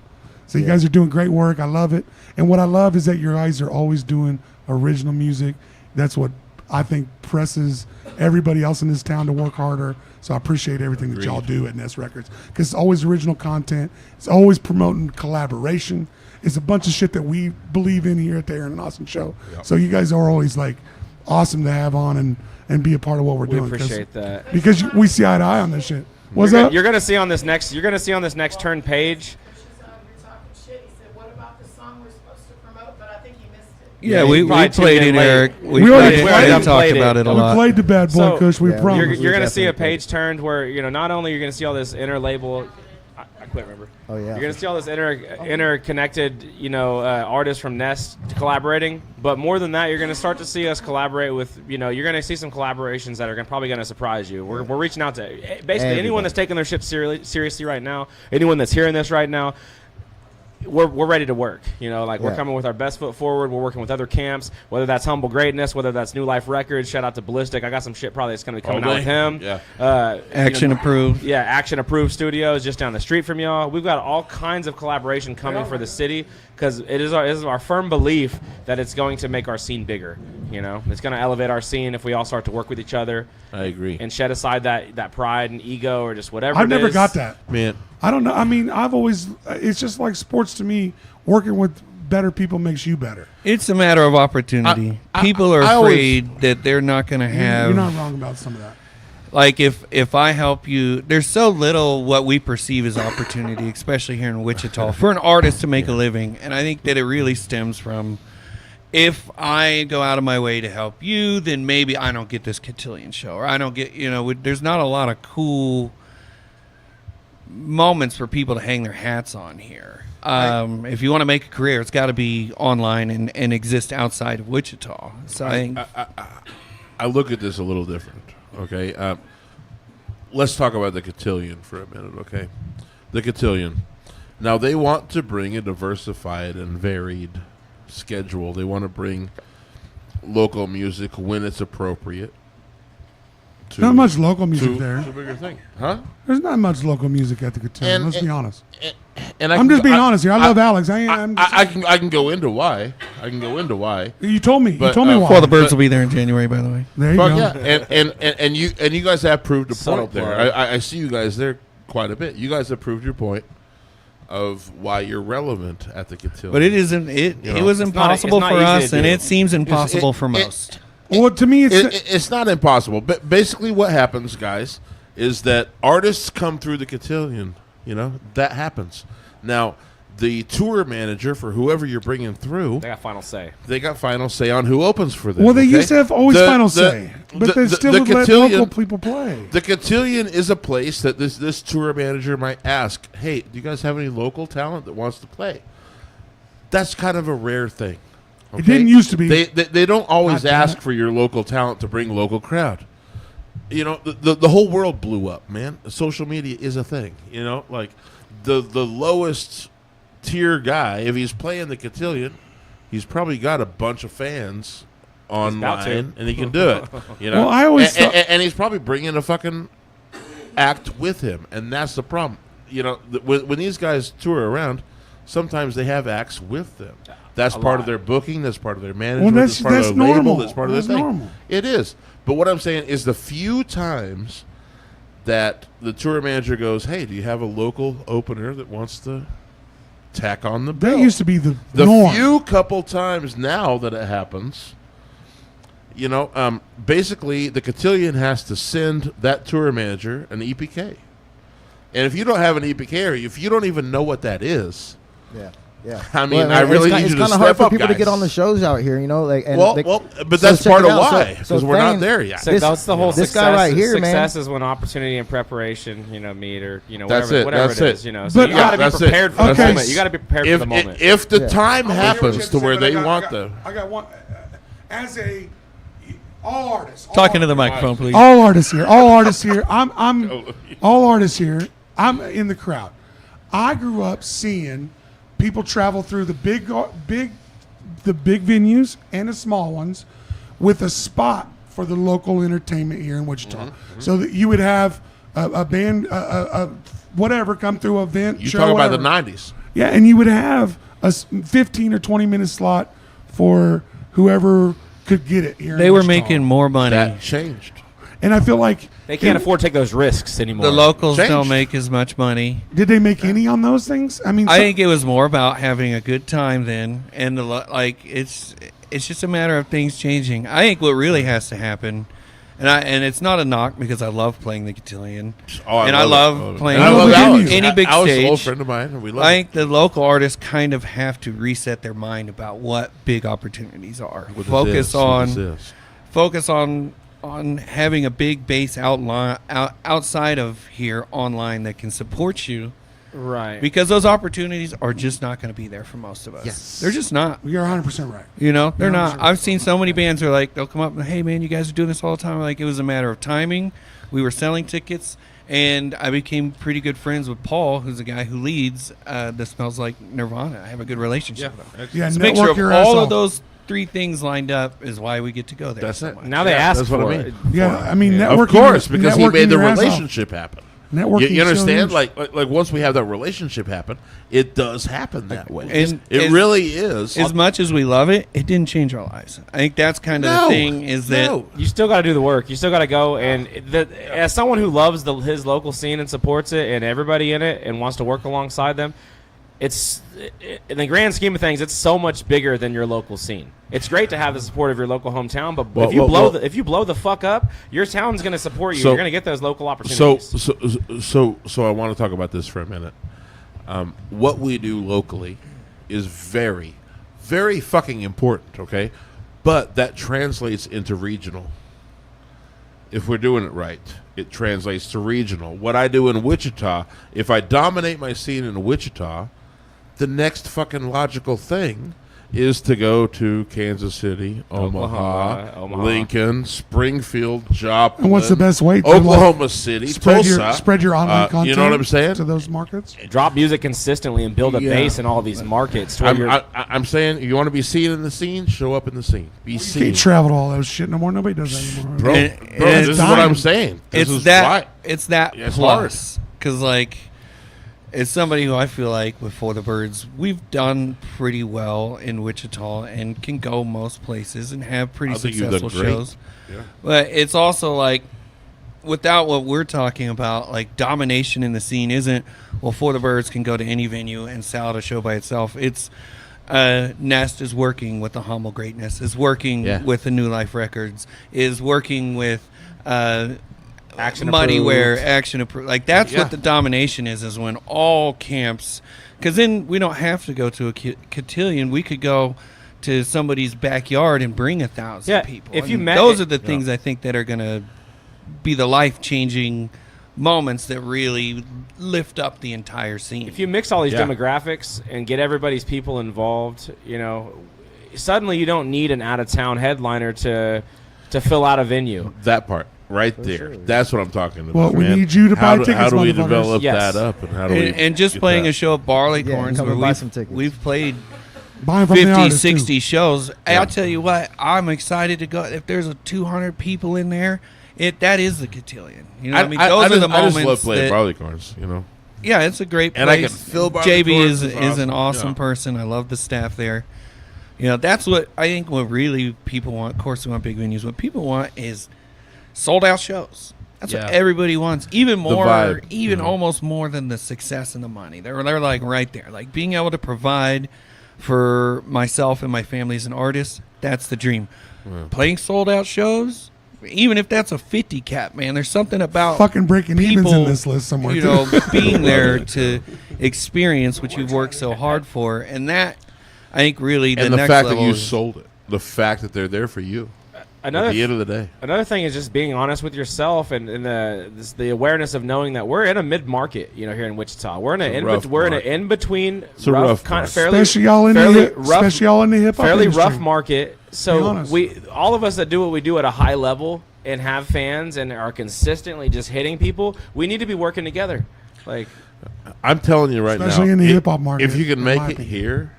So you guys are doing great work. I love it. And what I love is that you guys are always doing original music. That's what I think presses everybody else in this town to work harder. So I appreciate everything that y'all do at Nest Records, because it's always original content. It's always promoting collaboration. It's a bunch of shit that we believe in here at the Aaron and Austin Show. Yep. So you guys are always like awesome to have on and be a part of what we're We doing. 'cause- appreciate that. because we see eye to eye on this shit. What's you're up? Gonna, you're gonna see on this next. You're gonna see on this next turn page. You're talking shit. He said, "What about the song we're supposed to promote?" But I think he missed it. Yeah, Yeah, we you probably played tuned it, in late. Eric. We already We talked talked about about it a We lot. played the bad boy, So, Kush. We yeah, promise. You're gonna see a definitely page turned where not only you're gonna see all this interlabel. I quit. Remember. Oh yeah. You're gonna see all this interconnected, artists from Nest collaborating. But more than that, you're gonna start to see us collaborate with, you're gonna see some collaborations that are probably gonna surprise you. We're reaching out to basically anyone that's taking their shit seriously right now, anyone that's hearing this right now. We're ready to work. We're Yeah. coming with our best foot forward. We're working with other camps, whether that's Humble Greatness, whether that's New Life Records. Shout out to Ballistic. I got some shit probably that's gonna be coming out with him. Yeah. Action approved. Yeah, Action Approved Studios just down the street from y'all. We've got all kinds of collaboration coming for the city because it is our firm belief that it's going to make our scene bigger. It's going to elevate our scene if we all start to work with each other I agree. and shed aside that pride and ego or just whatever. I've it never is. got that. Man, I don't know. I mean, I've always. It's just like sports to me. Working with better people makes you better. It's a matter of opportunity. People are I always- afraid that they're not going to have. You're not wrong about some of that. Like if I help you, there's so little what we perceive as opportunity, especially here in Wichita, for an artist to make a living. And I think that it really stems from, if I go out of my way to help you, then maybe I don't get this cotillion show, or I don't get, there's not a lot of cool moments for people to hang their hats on here. If you want to make a career, it's got to be online and exist outside of Wichita. So I think I look at this a little different. Okay, let's talk about the cotillion for a minute. Okay, the cotillion. Now they want to bring a diversified and varied schedule. They want to bring local music when it's appropriate. To, Not much local music to there. a bigger thing, huh? There's not much local music at the Cotillion. Let's be honest. And I'm just being honest here. I love Alex. I can go into why. You told me. You But, told me why. Well, the birds will be there in January, by the way. There you But go. yeah, and you guys have proved a Subtle point there. plug. I see you guys there quite a bit. You guys have proved your point of why you're relevant at the Cotillion. But it isn't. It was It's impossible not for easy to us, and do. it seems impossible for it- most. Well, to me, it's It's not impossible. But basically, what happens, guys, is that artists come through the Cotillion. That happens. Now, the tour manager for whoever you're bringing through, They got final say. they got final say on who opens for them. well, they okay? used to have always The- final the- say, but they the still would let Cotillion- local people play. The Cotillion is a place that this tour manager might ask, hey, do you guys have any local talent that wants to play? That's kind of a rare thing. It didn't used to be. They don't always God damn ask it. for your local talent to bring local crowd. you know, the whole world blew up, man. Social media is a thing, you know, like the lowest tier guy, if he's playing the cotillion, he's probably got a bunch of fans online, and he can do it. You know, Well, I always thought- and he's probably bringing a fucking act with him, and that's the problem. You know, when these guys tour around, sometimes they have acts with them. That's part of their booking. That's part of their management. Well, that's part that's of their normal. label. That's part of That's their thing. normal. It is. But what I'm saying is the few times that the tour manager goes, "Hey, do you have a local opener that wants to tack on the bill?" That used to be the The norm. few couple times now that it happens, you know, basically the cotillion has to send that tour manager an EPK. And if you don't have an EPK, or if you don't even know what that is, Yeah. Yeah. I mean, I really need you to it's kind of step hard for up, people to guys. get on the shows out here, you know. Like, and well, but that's check part it of out. why, because we're not Thain- there yet. This- That's the whole this success. guy right here, success man. is when opportunity and preparation, you know, meet, or you know, That's whatever, it. whatever That's it it. is, you know. So But you got to be that's it. prepared for Okay. the moment. You got to be prepared for the moment. If the Yeah. time I hear what you happens have to say, where but they I got- want I the, got one. As a all artists, Talking to the microphone, please. all artists here, all artists here. I'm all artists here. I'm in the crowd. I grew up seeing people travel through the big venues and the small ones with a spot for the local entertainment here in Wichita. Mm-hmm. So that you would have a band, whatever, come through an event. you show, talk about the whatever. 90s. Yeah, and you would have a 15 or 20-minute slot for whoever could get it here. They in were Wichita. making more money. That changed. And I feel like They can't afford to take those risks anymore. The locals Changed. don't make as much money. Did they make any on those things? I mean, I think it was more about having a good time then, and it's just a matter of things changing. I think what really has to happen, and it's not a knock because I love playing the cotillion, Oh, and I love it. playing And I love Alex. any big Alex is an old stage. friend of mine, and we love I it. think the local artists kind of have to reset their mind about what big opportunities are. What this Focus is, what on this is. focus on having a big base outside of here online that can support you, right? because those opportunities are just not going to be there for most of us. Yes. They're just not. you're 100% right. You know, they're Yeah, I'm not. sure. I've seen so many bands who are like, they'll come up and, hey, man, you guys are doing this all the time. Like, it was a matter of timing. We were selling tickets, and I became pretty good friends with Paul, who's the guy who leads The Smells Like Nirvana. I have a good relationship with him. Yeah, So network make sure your of ass all off. of those three things lined up is why we get to go there. That's so it. much. Now they Yeah, ask that's what for I it. mean. Yeah, I mean, networking. Of course, because he networking made the your ass off. relationship happen. Networking. You understand? so Like once we have that relationship happen, it does happen that way. And it as- really is. As much as we love it, it didn't change our lives. I think that's kind of the thing is that no. You still got to do the work. You still got to go. And as someone who loves his local scene and supports it and everybody in it and wants to work alongside them, it's in the grand scheme of things, it's so much bigger than your local scene. It's great to have the support of your local hometown, but Well, if you blow the fuck up, your town's going to support you. So- You're going to get those local opportunities. So I want to talk about this for a minute. What we do locally is very, very fucking important. Okay, but that translates into regional. If we're doing it right, it translates to regional. What I do in Wichita, if I dominate my scene in Wichita, the next fucking logical thing is to go to Kansas City, Omaha, Lincoln, Springfield, Joplin. And what's the best way to Oklahoma City, spread Tulsa. spread your online content? You know what I'm saying? To those markets. Drop music consistently and build a Yeah. base in all these markets. To where I'm saying, you want to be seen in the scene, show up in the scene. Be You seen. can't travel to all those shit no more. Nobody does that anymore. Bro, And- bro, and this is what dying. I'm saying. This it's is that why. it's that Yeah, it's plus because like it's somebody who I feel like with For the Birds we've done pretty well in Wichita and can go most places and have pretty I think you've done successful great. shows. Yeah. But it's also like without what we're talking about, like domination in the scene isn't well For the Birds can go to any venue and sell out a show by itself. It's Nest is working with the Humble Greatness, is working Yeah. with the New Life Records, is working with Action Moneyware, Approved. Action Approved. Like that's Yeah. what the domination is when all camps, because then we don't have to go to a cotillion. We could go to somebody's backyard and bring 1,000 Yeah, people. if you And met- those are the things I think that are going to be the life-changing moments that really lift up the entire scene. if you mix all these Yeah. demographics and get everybody's people involved, suddenly you don't need an out-of-town headliner to fill out a venue. That part. right For there. sure. That's what I'm talking about. Well, we man. need you to how buy tickets, How do we motherfuckers. develop Yes. that up, and how do we And just get playing that? a show at Barleycorns come where and buy some tickets. we've played Buy 'em from the 50, artist, too. 60 shows. Yeah. I'll tell you what, I'm excited to go. If there's a 200 people in there, that is the cotillion. You know what I mean? Those are the I just love moments playing that, Barleycorns, you know. yeah, it's a great place. And I can feel JB Barleycorns is is an awesome. awesome Yeah. person. I love the staff there. You know, that's what I think what really people want. Of course, we want big venues. What people want is sold out shows. That's what Yeah. everybody wants. Even more, vibe, even you know. almost more than the success and the money. They're like right there. Like being able to provide for myself and my family as an artist, that's the dream. Playing sold out shows, even if that's a 50 cap, man, there's something about Fucking breaking evens people, in this list somewhere. you too. know, being there to experience what you've worked so hard for. And that, I think, really the And the next fact level that you is- sold it, the fact that they're there for you. Another At the end of the day, Another thing is just being honest with yourself and the awareness of knowing that we're in a mid market, you know, here in Wichita. We're in It's a rough we're in an market. in between a rough kind market. of fairly Especially in fairly the rough especially in the hip hop fairly industry. rough market. Be So honest. all of us that do what we do at a high level and have fans and are consistently just hitting people, we need to be working together. Like I'm telling you right Especially now, in the if- hip-hop market, if you can in make my it opinion. here,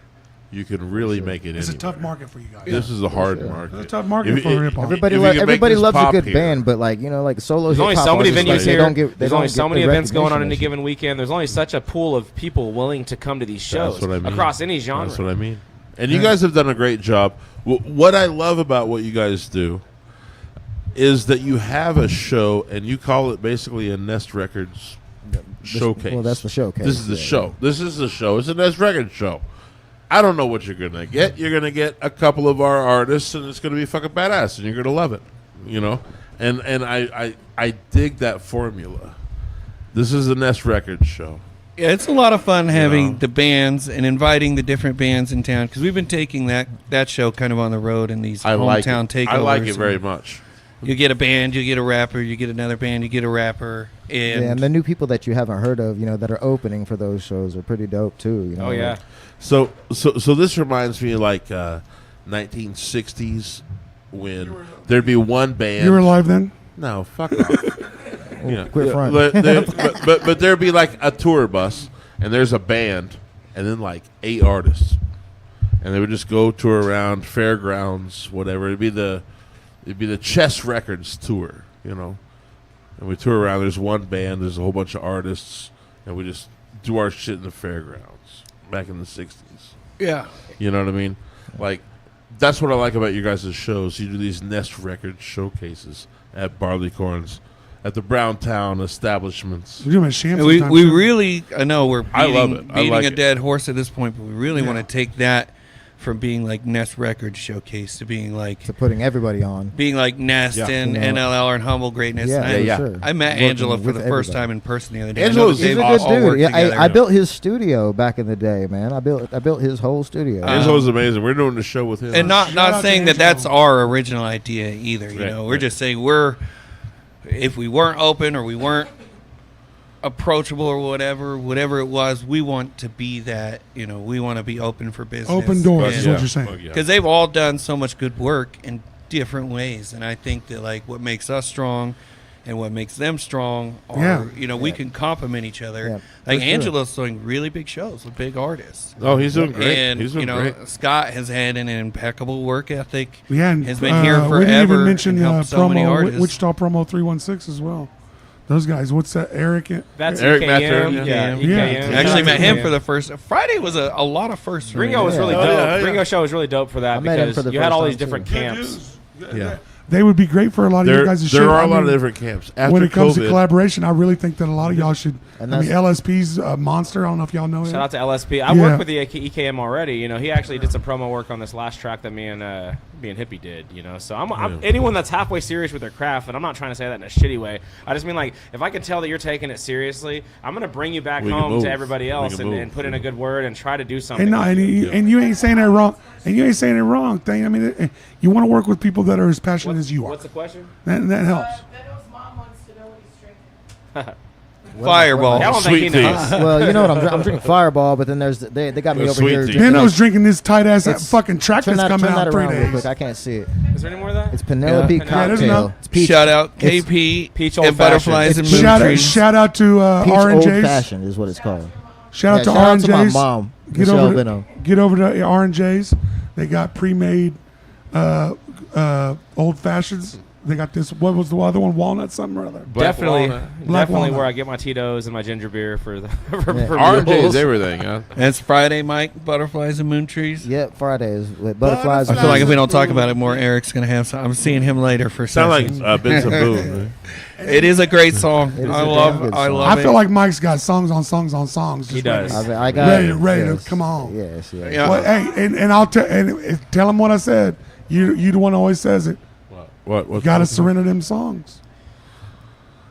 you can really make it. It's a anywhere. tough market for you guys. This is a hard sure. market. It's a tough market If- for if- hip hop. Everybody, if you can make everybody this loves a pop good here- band, but like like solo there's hip only hop so many artists, venues like, they here. don't get, they There's don't only get so the many events going on recognition in a they given weekend. There's only such a pool of people willing to come to these shows That's what I mean. across any genre. That's what I mean. And you guys have done a great job. What I love about what you guys do is that you have a show and you call it basically a Nest Records showcase. Well, that's the showcase. This is the yeah. show. This is the show. It's a Nest Records show. I don't know what you're gonna get. You're gonna get a couple of our artists, and it's gonna be fucking badass, and you're gonna love it. You know, and I dig that formula. This is a Nest Records show. Yeah, it's a lot of fun having know. the bands and inviting the different bands in town because we've been taking that show kind of on the road in these I like hometown it. takeovers. I like it very and much. You get a band, you get a rapper, you get another band, you get a rapper, and, Yeah, and the new people that you haven't heard of, you know, that are opening for those shows are pretty dope too. You know? Oh yeah. So this reminds me of like 1960s when there'd be one band. You were alive then? No, fuck off. Yeah. Quit front. But there'd be like a tour bus, and there's a band, and then like 8 artists, and they would just go tour around fairgrounds, whatever. It'd be the Chess Records tour, you know. And we tour around. There's one band. There's a whole bunch of artists, and we just do our shit in the fairgrounds back in the 60s. yeah. You know what I mean? Like, that's what I like about you guys' shows. You do these Nest Records showcases at Barleycorns, at the Browntown establishments. We're doing a sham And we sometime we soon. really I know we're I love beating, it. I beating like a it. dead horse at this point, but we really Yeah. want to take that from being like Nest Records Showcase to being like putting everybody on. Nest Yeah. and You know. NLL and Humble Greatness. Yeah, And yeah. for sure. I met Working Angela for with the first everybody. time in person the other day. Angela's I know He's that a they've good all dude. worked Yeah, together. I built his studio back in the day, man. I built his whole studio. Angelo's amazing. We're doing the show with him. And Shout out not to saying that Angelo. that's our original idea either. You Right, know, we're right. just saying if we weren't open or we weren't approachable or whatever it was, we want to be that. You know, we want to be open for business. Open doors is Yeah. what you're saying. Fuck yeah. Because they've all done so much good work in different ways, and I think that like what makes us strong and what makes them strong are Yeah. you know we can complement each other. Yeah, Like for sure. Angelo's doing really big shows with big artists. Oh, he's doing great. And He's doing you know, great. Scott has had an impeccable work ethic. Yeah, and Has been here we didn't forever even mention and helped so many promo, artists. Wichita Promo 316 as well. Those guys, what's that? Eric? That's Eric EKM. Matter, Yeah, yeah. EKM. Yeah. Actually met him EKM. for the first Friday was a lot of firsts. for Ringo me. was really Yeah. dope. Oh, yeah, yeah. Ringo show was really dope for that I met him because for the you had first all time, these different too. camps. Yeah. They would be great for a lot of There, you guys' there shit. are I a lot of mean, different camps. After when it comes to COVID, collaboration, I really think that a lot of y'all should. And I mean, that's- LSP's Monster. I don't know if y'all know him. Shout out to LSP. I Yeah. worked with the EKM already. You know, he actually did some promo work on this last track that me and Hippie did. You know, so I'm anyone that's halfway serious with their craft, and I'm not trying to say that in a shitty way. I just mean like if I can tell that you're taking it seriously, I'm gonna bring you back We can home move. to everybody We else can and, move. and put in a good word and try to do something. And no, with and you. you ain't saying that wrong. And you ain't saying it wrong. Thing. I mean, you want to work with people that are as passionate as you are. What's the question? That helps. Benno's mom wants to know what he's drinking. Fireball. I don't think he Sweet knows. tea. Well, you know what I'm drinking Fireball, but then they got me Or over sweet here. tea. drinking- Benno's drinking this tight ass It's- fucking track Turn that's that, coming turn out that in 3 around real days. quick. I can't see it. Is there any more of that? It's Penelope Yeah, there's cocktail. no- It's peach. Shout out It's KP Peach and old Butterflies and fashioned. Moon Shout out, Trees. shout out to Peach R&J's. old fashioned is what it's called. Shout out to shout out to my R&J's. mom, Get Michelle over, Benno. get over to R&J's. They got pre-made old fashions. They got this. What was the other one? Walnut something or other. Definitely, Black definitely walnut. where I get my Tito's and my ginger beer for the Yeah. for R&J meals. is everything, huh? And it's Friday, Mike. Butterflies and Moon Trees. Yep, Fridays with butterflies. I and feel like if we moons. don't talk about it more, Eric's gonna have some. I'm seeing him later for Sound like sessions. Benson Boone. It is a great song. It is I a love. damn good I song. love I it. feel like Mike's got songs on songs on songs. He just does. I got Ready to yes. come on. Yes, yes. Yeah. Well, hey, and I'll tell him what I said. You the one who always says it. What? You gotta surrender them songs.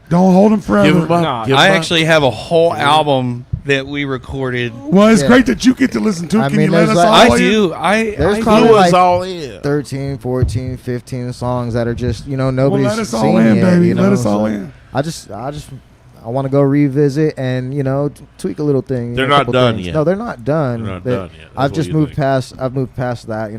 Don't hold them forever. Give him up. Nah, Give him I up. actually have a whole album that we recorded. Well, it's Yeah. great that you get to listen to it. I Can mean, you let us there's all like- I in? do. I There's I probably Blew do. us like all in. 13, 14, 15 songs that are just, Well, nobody's let us seen all in, yet, baby. you know, Let us so all in. I want to go revisit and tweak a little thing. They're a not couple done things. yet. No, they're not done. They're not They- done yet. That's I've what just you moved think. past. I've moved past that.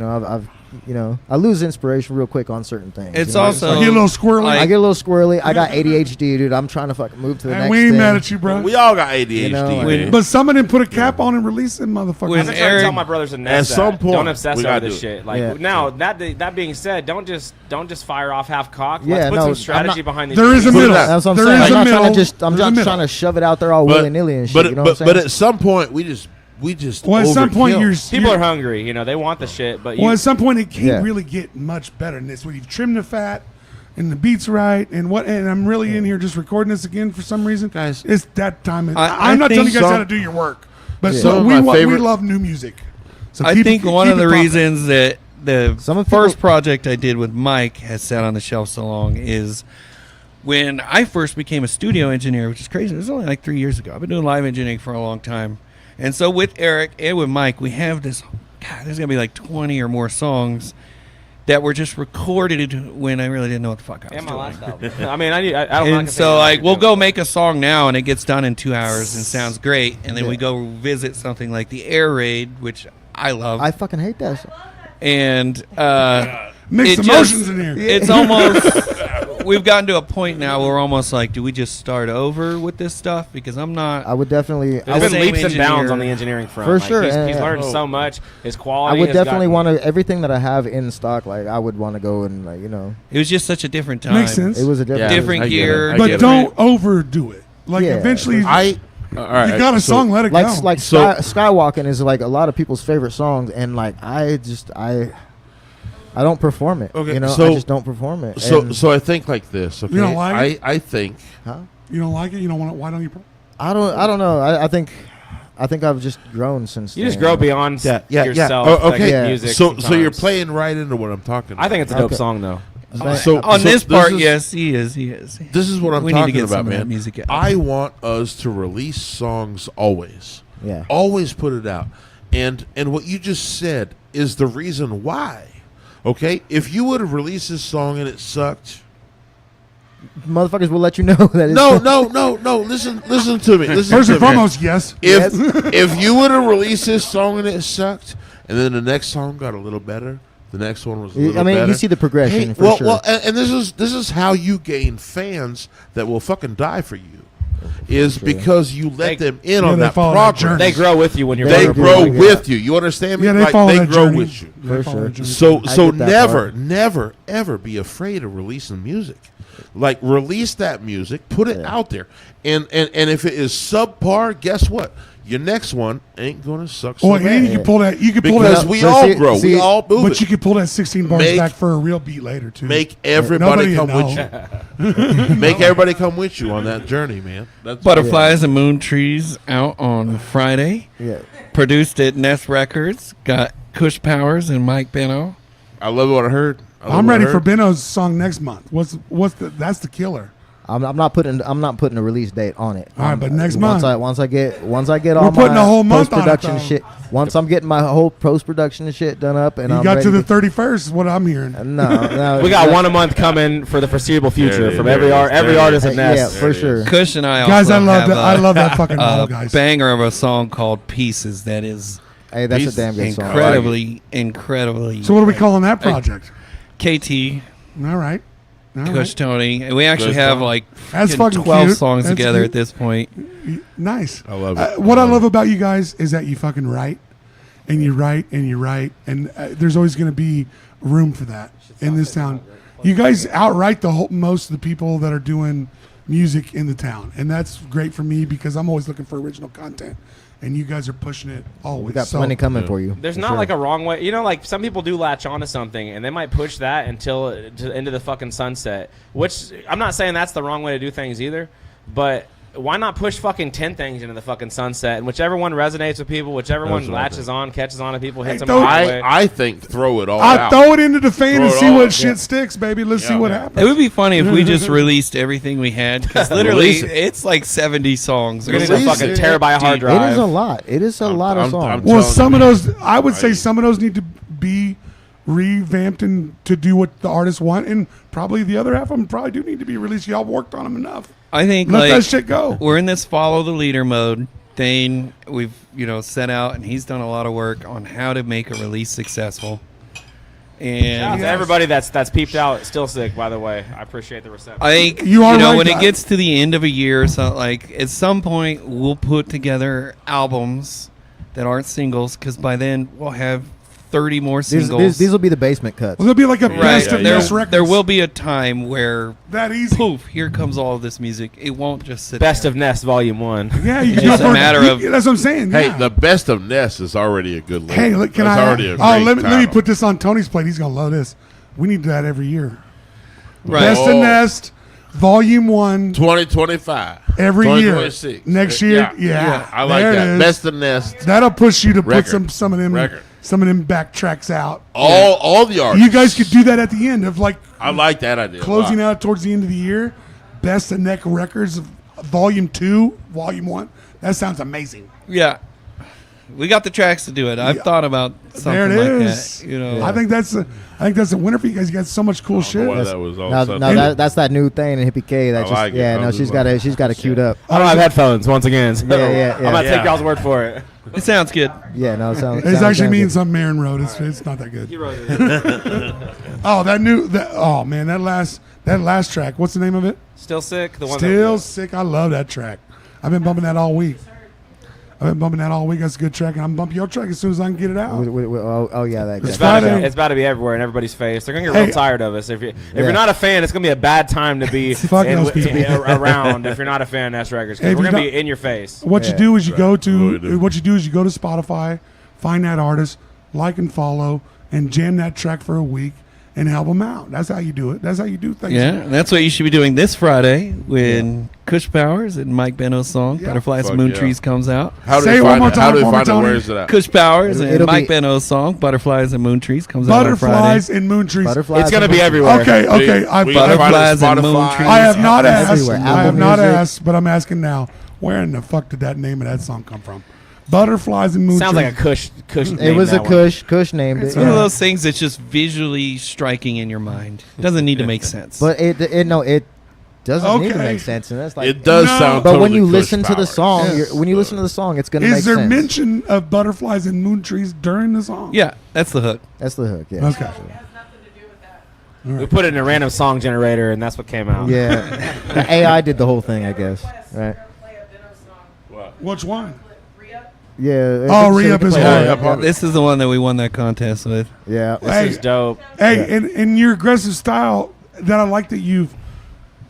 I lose inspiration real quick on certain things. It's you know? also I get a little squirrely. like- I get a little squirrely. I got ADHD, dude. I'm trying to fucking move to the and next we ain't thing. mad at you, bro. We all got ADHD, You know, man. But some of them put a cap on and release them motherfuckers. When I've been trying to Eric- tell my brothers and Ness At some that. point, don't obsess we over gotta this do it. shit. Like Yeah. now, that being said, don't just fire off half cocked. Yeah, Let's put no, some I'm strategy not- behind these. There is a beats. Put it middle. out. That's what I'm There saying. is I'm a not middle. trying to I'm There's a not middle. trying to shove it out there all But- willy nilly and shit. But you know what I'm saying? but at some point we just Well, at some point overkill. People are hungry. They want the shit, but Well, at some point it can't Yeah. really get much better than this. When you've trimmed the fat and the beats right, and I'm really in here just recording this again for some reason. Guys, It's that time. I I'm not telling you think guys how some- to do your work, but Yeah. so Some of we my we favorite- love new music. So I keep think it- one keep of the it popping. reasons that the Some of first people- project I did with Mike has sat on the shelf so long is when I first became a studio engineer, which is crazy. It was only like 3 years ago. I've been doing live engineering for a long time. And so with Eric and with Mike, we have this, God, there's going to be like 20 or more songs that were just recorded when I really didn't know what the fuck I was and my doing. last album. I mean, I don't. And so, like, we'll go make a song now, and it gets done in 2 hours and sounds great. And then we Yeah. go visit something like the Air Raid, which I love. I fucking hate that shit. And Mixed it emotions just- in here. it's almost we've gotten to a point now where we're almost like, do we just start over with this stuff? Because I'm not. I would definitely. There's been same leaps and bounds engineer. on the engineering front. For Like, sure, He's yeah. learned Oh. so much. His I quality. would has definitely gotten- want to everything that I have in stock. Like I would want to go and It was just such a different time. Makes sense. It was a different. Yeah. Different I get it. gear, I But get it. don't overdo it. Like Yeah. eventually, I all right, you got a so- song, let it Like go. like So- Skywalking is like a lot of people's favorite songs, and like I don't perform it. Okay, I so- just don't perform it. So And- so I think like this. Okay, don't like it? I think huh? you don't like it. You don't want it. Why don't you? I don't know. I think I've just grown since. You just then. grow beyond yourself. Oh, like, okay. Yeah. music So you're sometimes. playing right into what I'm talking about. I think it's a dope Okay. song though. So On so this part, is- yes, he is. He is. This is what I'm We need to talking get about, some of that man. music out. I want us to release songs always. Yeah. Always put it out. And what you just said is the reason why. Okay? If you would have released this song and it sucked. Motherfuckers will let you know that. It's No. Listen to me. Listen First to and me, man. foremost, yes. If you would have released this song and it sucked, and then the next song got a little better, the next one was a little I mean, better. you see the progression Hey, for well, sure. well, and this is how you gain fans that will fucking die for you, is sure. because you let They- them in Yeah, on they that follow that progress. journey. They grow with you when you're. They They younger. grow Yeah. with you. You understand me? Yeah, they Like, follow they that grow journey. with you. They For follow sure. that journey. So I so get that never part. never ever be afraid of releasing music. Like release that music, put it Yeah. out there, and if it is subpar, guess what? Your next one ain't gonna suck so Well, and bad. you can pull that. You can pull Because that. we But all see- grow, see- we all move But it. you can pull that 16 bars Make- back for a real beat later too. Make everybody Nobody come will with you. Make everybody come with you on that journey, man. That's Butterflies and Moon Trees out on Friday. Yeah. Produced at Nest Records. Got Kush Powers and Mike Benno. I love what I heard. I love I'm what I ready for heard. Benno's song next month. What's the? That's the killer. I'm not putting a release date on it. All right, but next month. Once I get all We're putting my a whole month on it, post-production though. shit. Once I'm getting my whole post-production shit done up, and You I'm got to ready the 31st, is what I'm hearing. No, We got one a month coming for the foreseeable future There it from is, every there it is, every there it artist is. at Yeah, Nest. for sure. Kush and I Guys, also I have love that fucking model, guys. banger of a song called Pieces that is Hey, that's a damn good song. incredibly So what are we calling that project? KT, All right. All Kush right. Tony, and we actually Kush have Tony. like That's fucking fucking 12 cute. songs That's together cute. at this point. Nice. I love it. What I love about you guys is that you fucking write, and you write, and you write, and there's always going to be room for that in this town. You guys outright most of the people that are doing music in the town, and that's great for me because I'm always looking for original content, and you guys are pushing it always. We got So- plenty coming for you. There's for not sure. like a wrong way. You know, like some people do latch onto something and they might push that until into the fucking sunset. Which I'm not saying that's the wrong way to do things either, but why not push fucking 10 things into the fucking sunset? And whichever one resonates with people, whichever That's one what I latches think. on, catches on to people, hits them don't- right away. I think throw it all I out. throw it into the fan Throw and it see all what out. shit sticks, baby. Let's see Yeah, what yeah. happens. It would be funny if we just released everything we had, because literally Release it. it's like 70 songs. You're gonna need a Release fucking it. terabyte hard Deep. drive. It is a lot. It is a lot of I'm songs. Well, telling some you, of those, I would say right. some of those need to be revamped and to do what the artists want, and probably the other half of them probably do need to be released. Y'all worked on them enough. I think Let like that shit go. we're in this follow the leader mode. Thain, we've set out, and he's done a lot of work on how to make a release successful. Shout out And to everybody that's peeped out. Still sick, by the way. I appreciate the reception. I think You are right, when it guys. gets to the end of a year, so like at some point we'll put together albums that aren't singles, because by then we'll have 30 more singles. These will be the basement cuts. Well, there'll be like a Right. best of yeah. Nest records. There will be a time where that easy. poof, here comes all of this music. It won't just sit Best there. of Nest Volume 1. Yeah, you It's can just go a for matter of- That's what I'm saying. Hey, yeah. the best of Ness is already a good label. Hey, look, can That's I? already a Oh, great let me title. put this on Tony's plate. He's gonna love this. We need that every year. Right. Best of Oh. Nest, Volume 1, 2025. every year. 2026. Next year, yeah. I like there it that. is. Best of Nest. That'll push you to put Record. some of them Record. back tracks out. All the artists. You guys could do that at the end of like I like that idea. a closing lot. out towards the end of the year. Best of Neck Records, Volume 2, Volume 1. That sounds amazing. Yeah. We got the tracks to do it. I've Yeah. thought about something There it like is. that. I think that's a winner for you guys. You got so much cool shit. Why that was all Now, something. that's that new thing in Hippie K. That I just like it. I was she's just got it queued up. I don't have headphones, once again. So Yeah. I'm going to Yeah. take y'all's word for it. It sounds good. Yeah, no, it sounds. It actually sounds means good. something Aaron wrote. It's not that good. You wrote it. Oh, oh man, that last track. What's the name of it? Still sick? The one Still Sick. I love that track. I've been bumping that all week. That's a good track, and I'm bumping your track as soon as I can get it out. Oh yeah, that. It's that- Friday. It's about to be everywhere in everybody's face. They're gonna get Hey. real tired of us. If you're Yeah. not a fan, it's gonna be a bad time to be Fuck those people. around. If you're not a fan of Nest Records, Hey, because if we're you gonna be don't- in your face. What you Yeah. do is you go What to we do. Spotify, find that artist, like and follow, and jam that track for a week and help them out. That's how you do it. That's how you do things. Yeah, and that's what you should be doing this Friday when Kush Powers and Mike Benno's song Yeah. "Butterflies Fuck and Moon yeah. Trees" comes out. How do Say they it one find more it? How time, do they one more find it? time. Where is it at? Kush Powers and It'll Mike be- Benno's song "Butterflies and Moon Trees" comes out on Friday. Butterflies and moon trees. Butterflies. It's gonna and be Moon- everywhere. Okay. We gotta find it Butterflies on and moon Spotify. trees. I have not asked. Everywhere. I have Apple not Music. asked, but I'm asking now. Where in the fuck did that name of that song come from? Butterflies and moon Sounds trees. like a Kush. It was a Kush. Kush named It's it. one of yeah. those things that's just visually striking in your mind. It doesn't need to make sense. But it doesn't need to Okay. make sense, and that's like. It does No. sound. But when totally you Kush listen to the Powers. song, Yes. when you listen to the song, it's gonna make Is there sense. mention of butterflies and moon trees during the song? yeah, that's the hook. That's the hook. Yeah. Okay. It has nothing to do with that. We put it in a random song generator, and that's what came out. Yeah. The AI did the whole thing, I guess. Right. Play a Benno song. Which one? Re-up. Yeah. Oh, so we Re-Up can is play hard. that. Yeah, This is the one that we won that contest with. Yeah. This Hey. is dope. Hey, Yeah. in your aggressive style, that I like that you've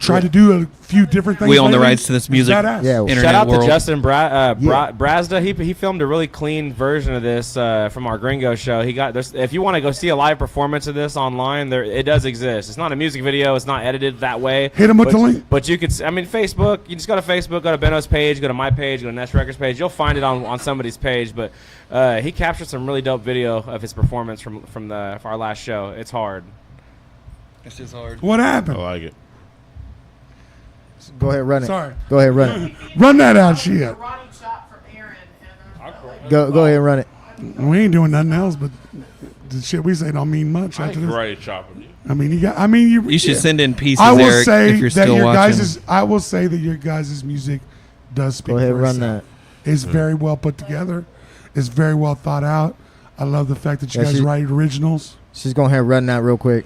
tried to do a few different things. We own the lately. rights to this It's music. badass. Yeah. Internet Shout out world. to Justin Yeah. Brazda. He filmed a really clean version of this from our Gringo show. He got this. If you want to go see a live performance of this online, it does exist. It's not a music video. It's not edited that way. Hit him with but, the link. But you could. Facebook. You just go to Facebook. Go to Benno's page. Go to my page. Go to Nest Records page. You'll find it on somebody's page. But he captured some really dope video of his performance from our last show. It's hard. It's just hard. What I happened? like it. Go ahead, run it. Sorry. Go ahead, run it. Run that out, shit. Karate chop from Aaron. And, Go ahead, and run it. We ain't doing nothing else, but the shit we say don't mean much I after this. karate chopping you. I mean, you You should send in pieces, I will Eric, say if you're that still your watching. I will say that your guys' music does speak. Go ahead, for run itself. that. It's very well put together. It's very well thought out. I love the fact that you Yeah, guys write originals. She's going ahead and run that real quick.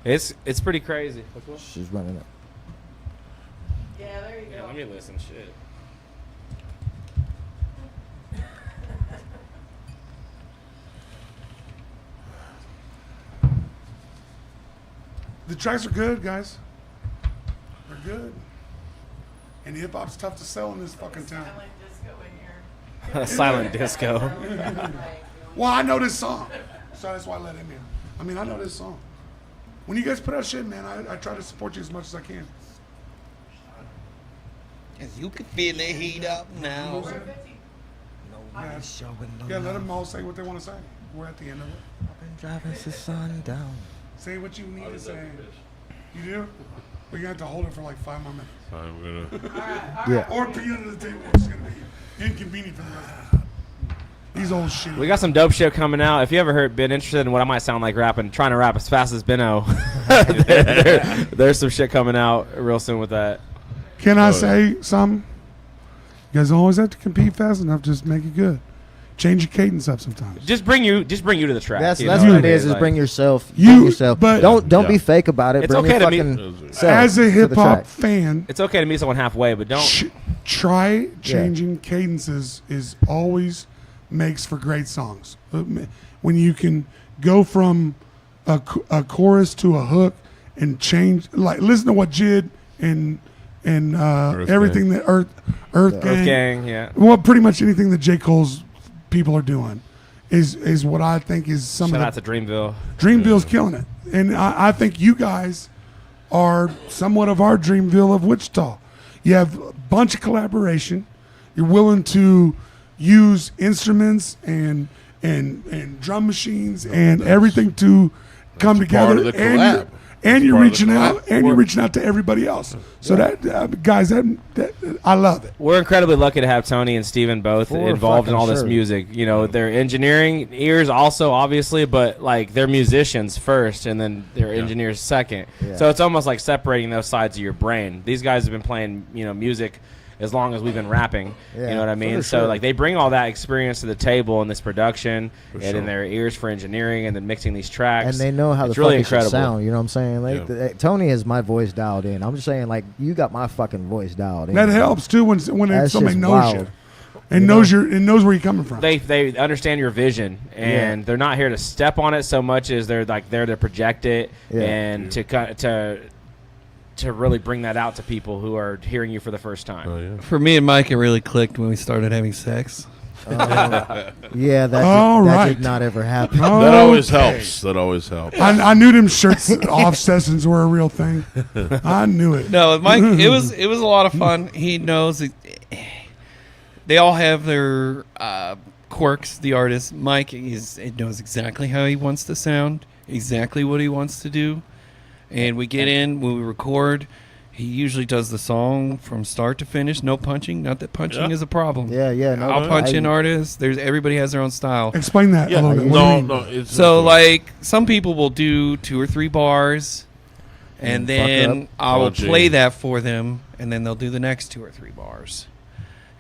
It's pretty crazy. She's running it. yeah, there you Yeah, go. let me listen. Shit. The tracks are good, guys. They're good. And hip hop's tough to sell in this fucking town. Silent disco in here. Silent disco. Well, I know this song, so that's why I let him in. I mean, I know this song. When you guys put out shit, man, I try to support you as much as I can. As you can feel the heat up now. Yeah, let them all say what they want to say. We're at the end of it. I've been driving since sundown. Say what you need to say. You do? We're gonna have to hold it for like 5 more minutes. I'm gonna. Yeah. Or pee under the table. It's gonna be inconvenient for the rest of us. These old shit. We got some dope shit coming out. If you ever been interested in what I might sound like rapping, trying to rap as fast as Benno, there's some shit coming out real soon with that. Can I say something? You guys always have to compete fast enough. Just make it good. Change your cadence up sometimes. Just bring you to the track. That's you that's know what I it mean? is. Like, Bring yourself. You- Bring yourself. but- Don't Yeah. be fake about it. It's bring okay your to me- fucking self As a to the hip hop track. fan, It's okay to meet someone halfway, but don't. try changing cadences is always makes for great songs. When you can go from a chorus to a hook and change, like listen to what Jid and everything Gang. that Earth Gang, Gang, yeah. well, pretty much anything that J. Cole's people are doing is what I think is some Shout of out the to Dreamville. Dreamville's killing it, and I think you guys are somewhat of our Dreamville of Wichita. You have a bunch of collaboration. You're willing to use instruments and drum machines and everything to come That's part together. of the collab. And That's you're part of the reaching out, collab. and you're reaching out to everybody else. So that guys, that I love it. We're incredibly lucky to have Tony and Steven both For involved in fucking all this sure. music. You know, they're engineering ears also, obviously, but like they're musicians first and then they're engineers second. Yeah. So it's almost like separating those sides of your brain. These guys have been playing, music as long as we've been rapping. Yeah, you know what I for mean? So sure. like they bring all that experience to the table in this production For and sure. in their ears for engineering and then mixing these tracks. And they know how it's the really fuck it should incredible. sound. You know what I'm saying? Like Yeah. Tony has my voice dialed in. I'm just saying, like you got my fucking voice dialed in. That helps too when That somebody shit's knows wild. you and knows where you're coming from. They understand your vision and they're not here to step on it so much as they're like there to project it Yeah. and to really bring that out to people who are hearing you for the first time. Oh yeah. For me and Mike, it really clicked when we started having sex. Yeah, that All that right. did not ever happen. That always Okay. helps. That always helps. I knew them shirts off sessions were a real thing. I knew it. No, Mike, it was a lot of fun. He knows they all have their quirks. The artist, Mike, knows exactly how he wants to sound, exactly what he wants to do, and we get in when we record. He usually does the song from start to finish, no punching. Not that punching is a problem. Yeah. No, I'll punch in artists. Everybody has their own style. Explain that a little bit. What do you No, mean? no. It's So like some people will do 2 or 3 bars, and And fuck then up. I will Punching. play that for them, and then they'll do the next 2 or 3 bars,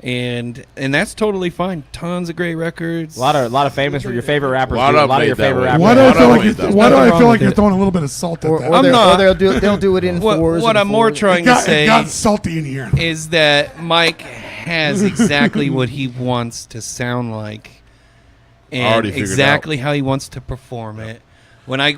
and that's totally fine. Tons of great records. A lot of famous for your favorite rappers. Why do. A not lot of made your that favorite way? rappers. Why do I feel like There's why do I nothing feel wrong like with you're it. throwing a little bit of salt at Or, that? or, I'm they'll, not- or they'll do it in What, fours. what and I'm more fours. trying It to say got salty in here. is that Mike has exactly what he wants to sound like, and Already figured exactly how he wants to perform it. When already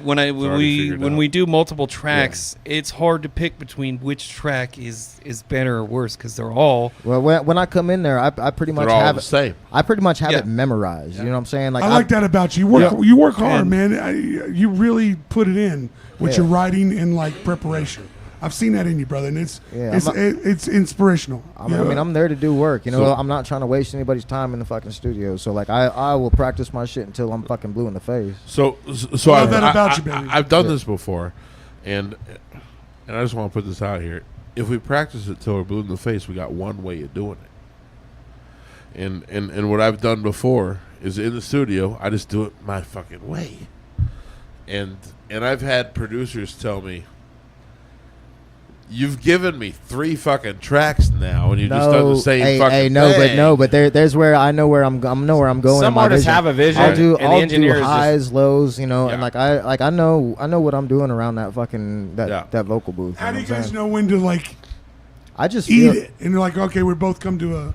figured out. we do multiple tracks, it's hard to pick between which track is better or worse because they're all. Well, when I come in there, I pretty much They're all have the it. same. I pretty much have Yeah. it memorized. You know what I'm saying? I like that about you. You work hard, And- man. You really put it in with Yeah. your writing and like preparation. I've seen that in you, brother, and it's it's inspirational. I mean, I'm there to do work. You know, So- I'm not trying to waste anybody's time in the fucking studio. So like, I will practice my shit until I'm fucking blue in the face. So Love I've, that about you, baby. I've done this before, and I just want to put this out here. if we practice it till we're blue in the face, we got one way of doing it. And what I've done before is in the studio, I just do it my fucking way. And I've had producers tell me, "You've given me 3 fucking tracks now, and you just done the same fucking thing." But there's where I know where I'm going. Some in my artists vision. have a vision, I'll do and the engineer is highs, lows, you know, Yeah. and I know what I'm doing around that fucking that vocal booth. How do you know what I'm guys saying? know when to like I just eat feel it? And you're like, okay, we both come to a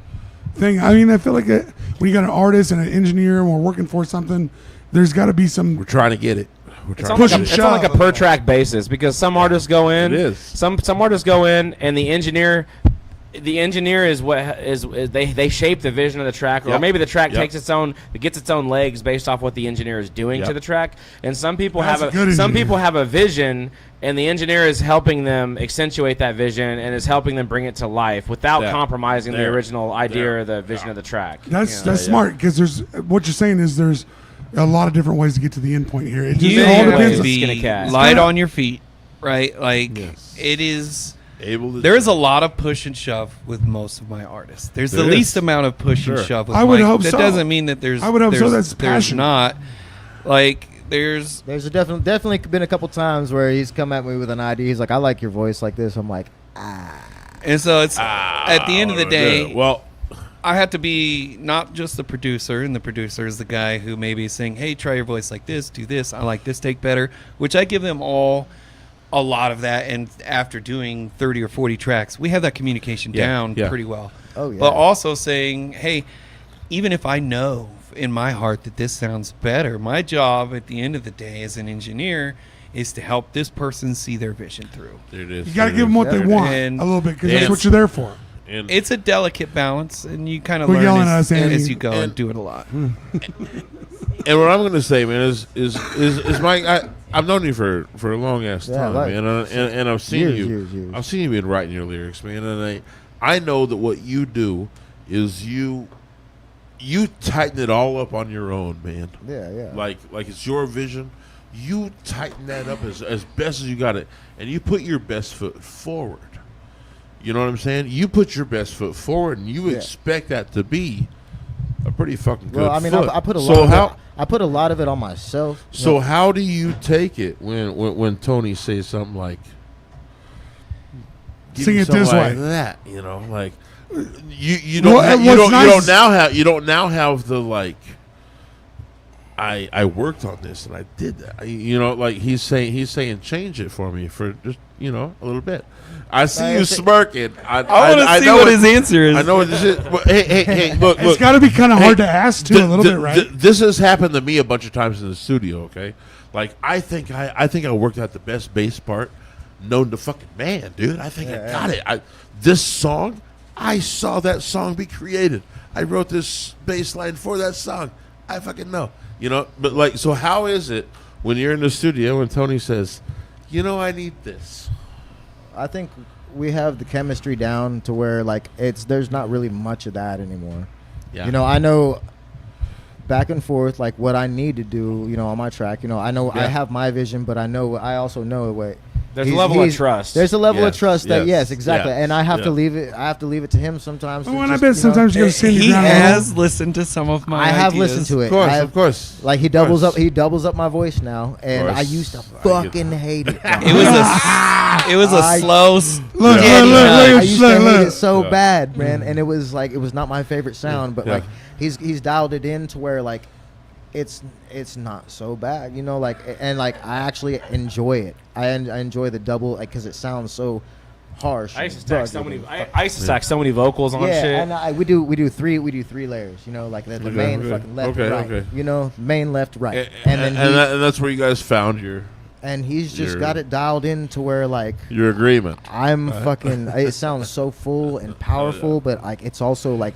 thing. I mean, I feel like when you got an artist and an engineer and we're working for something, there's got to be some. We're trying to get it. We're It's trying on, to like get a, it. it's on like a per track basis because some artists go in. It is. Some artists go in and the engineer is they shape the vision of the track, or Yep. maybe the track Yep. gets its own legs based off what the engineer is doing Yep. to the track. And some people That's a good some engineer. people have a vision, and the engineer is helping them accentuate that vision and is helping them bring it to life without There. compromising the There. original idea There. or the vision of the track. That's you know? that's smart because there's what you're saying is there's a lot of different ways to get to the end point here. It just You all Many have depends. to ways. Skin a be cat. light on your feet, right? Like Yes. it is. Able to There is a lot of push and shove with most of my artists. There's the There least is. amount of push and Sure. shove with I would Mike. hope that so. doesn't mean that there's. I would hope so. there's- That's there's passion. not. Like there's. there's definitely been a couple times where he's come at me with an idea. He's like, "I like your voice like this." I'm like, And so it's at the end of the day. well, I have to be not just the producer, and the producer is the guy who maybe is saying, "Hey, try your voice like this, do this. I like this take better," which I give them all a lot of that. And after doing 30 or 40 tracks, we have that communication Yeah, down yeah. pretty well. "Oh yeah." But also saying, "Hey, even if I know in my heart that this sounds better, my job at the end of the day as an engineer is to help this person see their vision through." there it is. You got to There give it them what is. they want And- a little bit because and- that's what you're there for. And, It's a delicate balance, and you kind of Quit learn yelling at us, Andy. as you go and And- do it a lot. and what I'm going to say, man, is Mike. I've known you for a long ass Yeah, time, like- man, and I've seen Years. I've seen you been writing your lyrics, man, and I know that what you do is you tighten it all up on your own, man. Yeah. Like it's your vision. You tighten that up as best as you got it, and you put your best foot forward. You know what I'm saying? You put your best foot forward, and you Yeah. expect that to be a pretty fucking good Well, I mean, foot. I put a So lot. how? Of it, I put a lot of it on myself. So how do you take it when Tony says something like, give Sing me it something this like way. that? You know, like you don't Well, have, what's you don't nice- you don't now have the like. I worked on this and I did that. You know, like he's saying change it for me for just a little bit. I see you smirking. I I want to see know what his answer is. I know what this is. Well, hey, look. It's got to be kind of hard to ask too, a little bit, right? This has happened to me a bunch of times in the studio. Okay, like I think I worked out the best bass part known to fucking man, dude. I think I got it. This song, I saw that song be created. I wrote this bass line for that song. I fucking know, But like, so how is it when you're in the studio and Tony says, I need this? I think we have the chemistry down to where like there's not really much of that anymore. Yeah. I know back and forth like what I need to do, on my track. I know I Yeah. have my vision, but I also know what There's a level of trust. There's a level of Yes, trust that yes, exactly, yes, and I have yeah. to leave it. I have to leave it to him sometimes. Oh, to and I just, bet sometimes you got to stand your He ground. a little. has listened to some of my I have ideas. listened to it. Of course, I have- of course. Like he Of course. doubles up my voice now, and course. I used to I get fucking that. hate it. It was a slow. Look, steady look, shot. look, I used to hate look. it so Yeah. bad, man, and it was not my favorite sound, but Yeah. like he's dialed it in to where like it's not so bad, like and like I actually enjoy it. I enjoy the double because it sounds so harsh. I used to and stack so rugged many. and I used to stack so many vocals on yeah, shit. and we do three layers, like the Okay, main okay. fucking left Okay, right, okay. main left right, And that's where you guys found your he's just your- got it dialed in to where like agreement. I'm fucking. It sounds so full and powerful, but like it's also like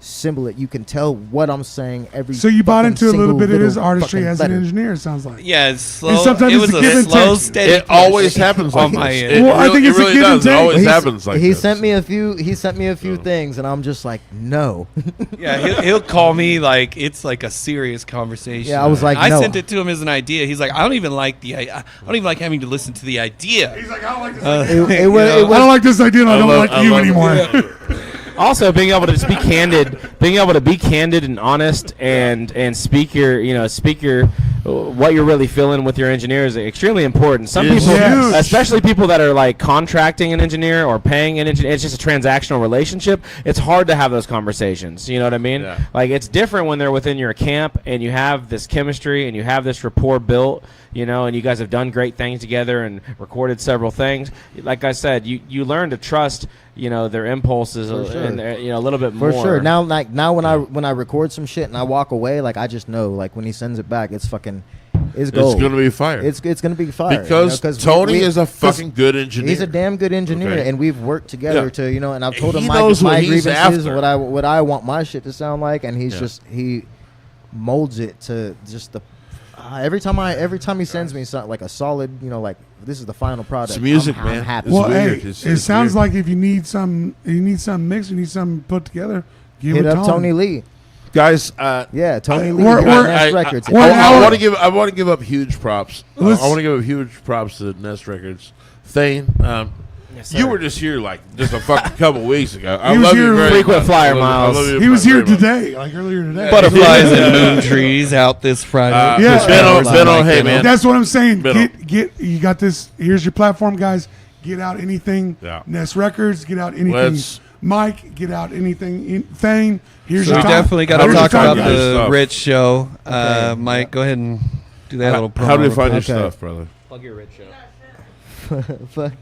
symbol it. You can tell what I'm saying every. So you bought fucking into a little single bit of his little artistry fucking as an letter. engineer. It sounds like. Yeah, it's slow. And sometimes It it's was a give a and slow, take. steady. It always happens like on my this. end. Well, I think it it's a really give and does. It take. always He's- happens like he this. sent me a few. He sent me a few things, and I'm just like, no. Yeah, he'll call me like it's like a serious conversation. Yeah, I was like, I no. sent it to him as an idea. He's like, I don't even like having to listen to the idea. He's like, I don't like this. It was. I don't like this idea. And I don't like you love it. anymore. Also, being able to just be candid, and honest, and speak your what you're really feeling with your engineer is extremely important. Some It is people, huge. especially people that are like contracting an engineer or paying an engineer, it's just a transactional relationship. It's hard to have those conversations. You know what I mean? Yeah. Like it's different when they're within your camp and you have this chemistry and you have this rapport built. And you guys have done great things together and recorded several things. Like I said, you learn to trust, their impulses and a little bit For more. sure. Now when I record some shit and I walk away, like I just know, like when he sends it back, it's fucking, it's gold. It's gonna be fire. It's gonna be fire. because Tony is a 'cause fucking good engineer. He's a damn good engineer, Okay. and we've worked together Yeah. to, and I've told him He my knows what he's grievances, after. what I want my shit to sound like, and he molds it to just the. Every time he sends me something like a solid, like this is the final product. It's music, I'm man. happy. It's Well, weird. hey, It's it sounds weird. like if you need something mixed, you need something put together. Give Hit it up Tony Lee. Guys. Yeah, Tony Lee. we're- you're on we're- Nest Records. we're an I hour- want to give up huge props. I Let's- want to give up huge props to Nest Records. Thain, Yes, you sir. were just here like just a fucking couple weeks ago. I He was love you here very frequent much. flyer I love you- miles. I love you He was here very much. today, like earlier today. Butterflies and moon trees out this Friday. Yeah. Benno, hey man, That's what I'm saying. Benno. Get you got this. Here's your platform, guys. Get out anything. Yeah. Nest Records. Get out anything. Let's- Mike, get out anything. Thing. Here's So your we time. definitely got to Here's your talk time, about guys. the Stuff. Rittz show. Okay. Mike, go ahead and do that little promo. how do we find your Okay. stuff, brother? Plug your Rittz show. Fuck.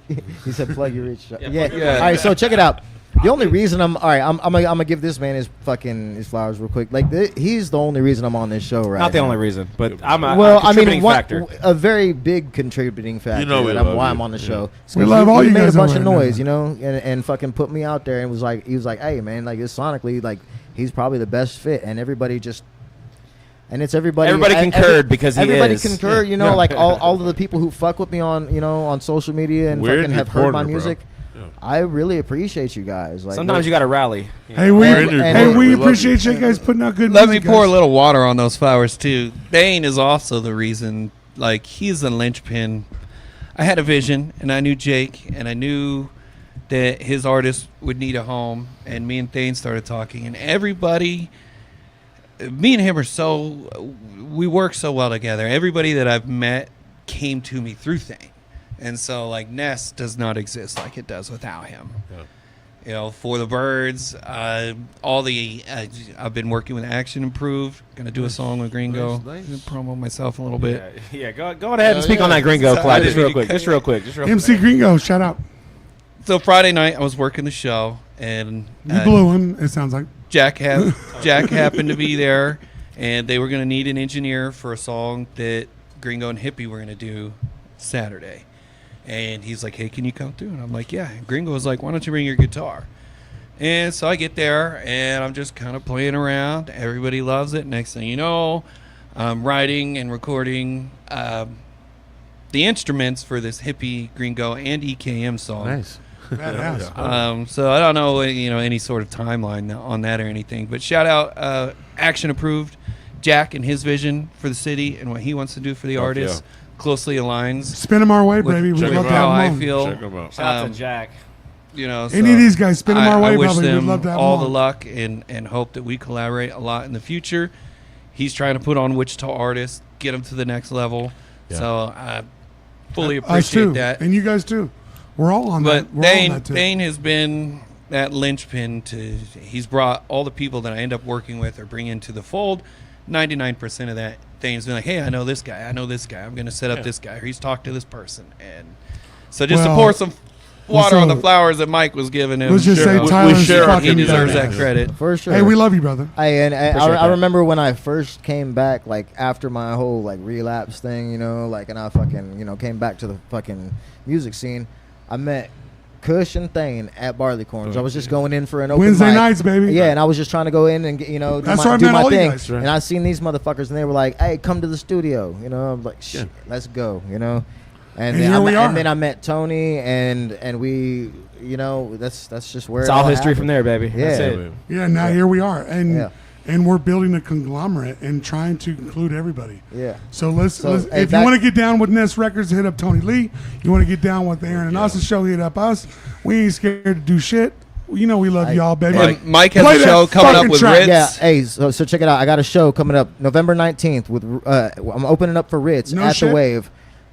He said plug your rich. Yeah, Yeah. plug your- All right. So check it out. The only reason I'm gonna give this man his flowers real quick. Like he's the only reason I'm on this show right Not the now. only reason, but I'm a Well, a contributing factor. a very big contributing factor. You know we that I'm, love why you. I'm on the show. We love he, all he you made guys a bunch over of there, noise, man. and fucking put me out there and he was like, hey man, like it's sonically like he's probably the best fit, and everybody just. And it's everybody. Everybody concurred because he everybody is. concurred. You know, like all of the people who fuck with me on social media and We're in fucking your have heard my corner, bro. music. Yeah. I really appreciate you guys. Like, Sometimes you got to rally. Hey, We're in your and- corner. we We love appreciate you guys putting out good Let me music. pour a guys. little water on those flowers too. Thain is also the reason. Like he's the linchpin. I had a vision, and I knew Jake, and I knew that his artist would need a home. And me and Thain started talking, and everybody, me and him we work so well together. Everybody that I've met came to me through Thain, and so like Nest does not exist like it does without him. Yeah. You know, for the birds, all the I've been working with Action Improved. Gonna do a song with Gringo. Nice. Gonna promo myself a little bit. Yeah, go ahead and speak on that Gringo, So I Clyde, didn't mean to cut just you real quick. MC Gringo, shout out. So Friday night, I was working the show, and You blew him. It sounds like. Jack happened to be there, and they were gonna need an engineer for a song that Gringo and Hippie were gonna do Saturday. And he's like, hey, can you come through? And I'm like, yeah. And Gringo was like, why don't you bring your guitar? And so I get there, and I'm just kind of playing around. Everybody loves it. Next thing you know, I'm writing and recording the instruments for this Hippie, Gringo, and EKM song. Nice. Badass. So I don't know, any sort of timeline on that or anything. But shout out Action Approved, Jack and his vision for the city and what he wants to do for the Fuck artists closely aligns Spin them our way, with baby. We'd check love to them how have I them on. feel. Check 'em out. Shout out Um, to Jack. So Any of these guys, spin them our way, I wish probably. We'd them love to have all them the on. luck and hope that we collaborate a lot in the future. He's trying to put on Wichita artists, get them to the next level. Yeah. So I fully Us appreciate too, that. and you guys too. We're all on that. But We're all on that too. Thain has been that linchpin to. He's brought all the people that I end up working with or bring into the fold. 99% of that, Thain's been like, hey, I know this guy. I'm going to set up this guy. Or he's talked to this person. And so just Well, to pour some water on the so- flowers that Mike was giving him. Let's just say we Tyler's share fucking he deserves badass. that credit. For sure. Hey, we love you, brother. I that. remember when I first came back, like after my whole like relapse thing, like, and I fucking came back to the fucking music scene. I met Kush and Thain at Barleycorns. I was just going in for an open Wednesday mic. nights, baby. Yeah, and I was just trying to go in and get, do That's where I my, do met my all you thing. guys. Right. And I seen these motherfuckers, and they were like, "Hey, come to the studio." I'm like, "Shit, let's go." And And then here we are. And then I met Tony, and we, that's just where It's it all all history happened. from there, baby. Yeah. That's it. Yeah, now here we are, and Yeah. and we're building a conglomerate and trying to include everybody. Yeah. So let's hey, if you want to get down with Nest Records, hit up Tony Lee. You want to get down with the Aaron and Austin show, hit up us. We ain't scared to do shit. We love y'all, baby. And Mike has Play a that show coming up fucking with track. Rittz. Yeah, hey, so check it out. I got a show coming up November 19th with I'm opening up for Rittz No at shit. the Wave.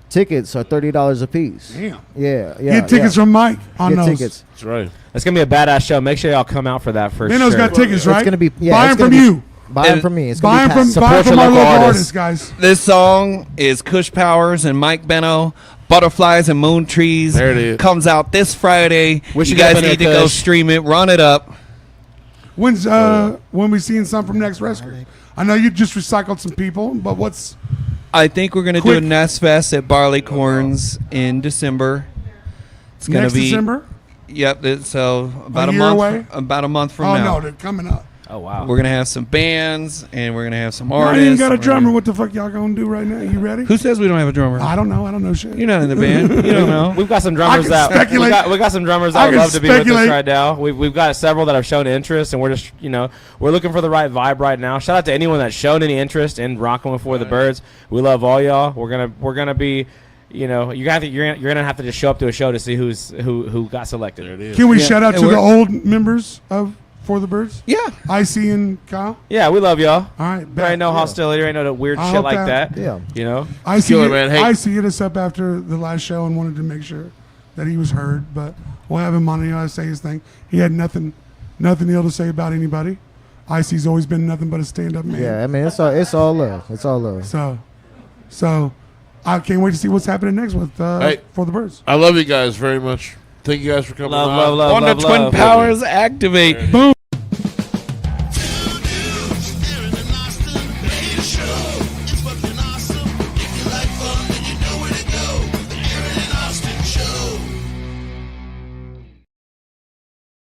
Tickets are $30 a piece. Damn. Yeah. Get tickets from Mike on Get those. tickets. That's right. It's gonna be a badass show. Make sure y'all come out for that for Benno's sure. got tickets, It's right? gonna be buy it's them gonna from be- you. Buy them And from me. It's Buy gonna them be from packed. our your local local artists, artists. guys. This song is Kush Powers and Mike Benno. Butterflies and Moon Trees. There it is. Comes out this Friday. Wish you you guys guys been need to there, go Kush. stream it. Run it up. When's when we seeing some from Next Record? I know you just recycled some people, but what's I think we're gonna do Quick. a Nest Fest at Barleycorns in December. It's gonna next be December? Yep. So about a year month. away? About a month from Oh now. no, they're coming up. Oh wow. We're gonna have some bands and we're gonna have some I artists. ain't got a and we're drummer. gonna- What the fuck y'all gonna do right now? You ready? Who says we don't have a drummer? I don't know. I don't know shit. You're not in the band. You don't know. We've got some drummers can that speculate. we got some drummers I that would can love to be with us speculate. right now. We've got several that have shown interest, and we're just we're looking for the right vibe right now. Shout out to anyone that's shown any interest in rocking before the birds. We love all y'all. We're gonna be. You're gonna have to just show up to a show to see who got selected. There it is. Can we Yeah, shout out and to the we're- old members of For the Birds? Yeah. IC and Kyle. Yeah, we love y'all. All right, There ain't no hostility. There ain't no weird I shit hope like that- that. Yeah. IC, Killer, man. Hey. IC hit us up after the last show and wanted to make sure that he was heard, but we'll have him on to say his thing. He had nothing ill to say about anybody. IC's always been nothing but a stand-up man. Yeah, I mean it's all love. It's all love. So I can't wait to see what's happening next with Hey. For the Birds. I love you guys very much. Thank you guys for coming Love, on. love, love, On the love, Twin love. Powers activate. Boom.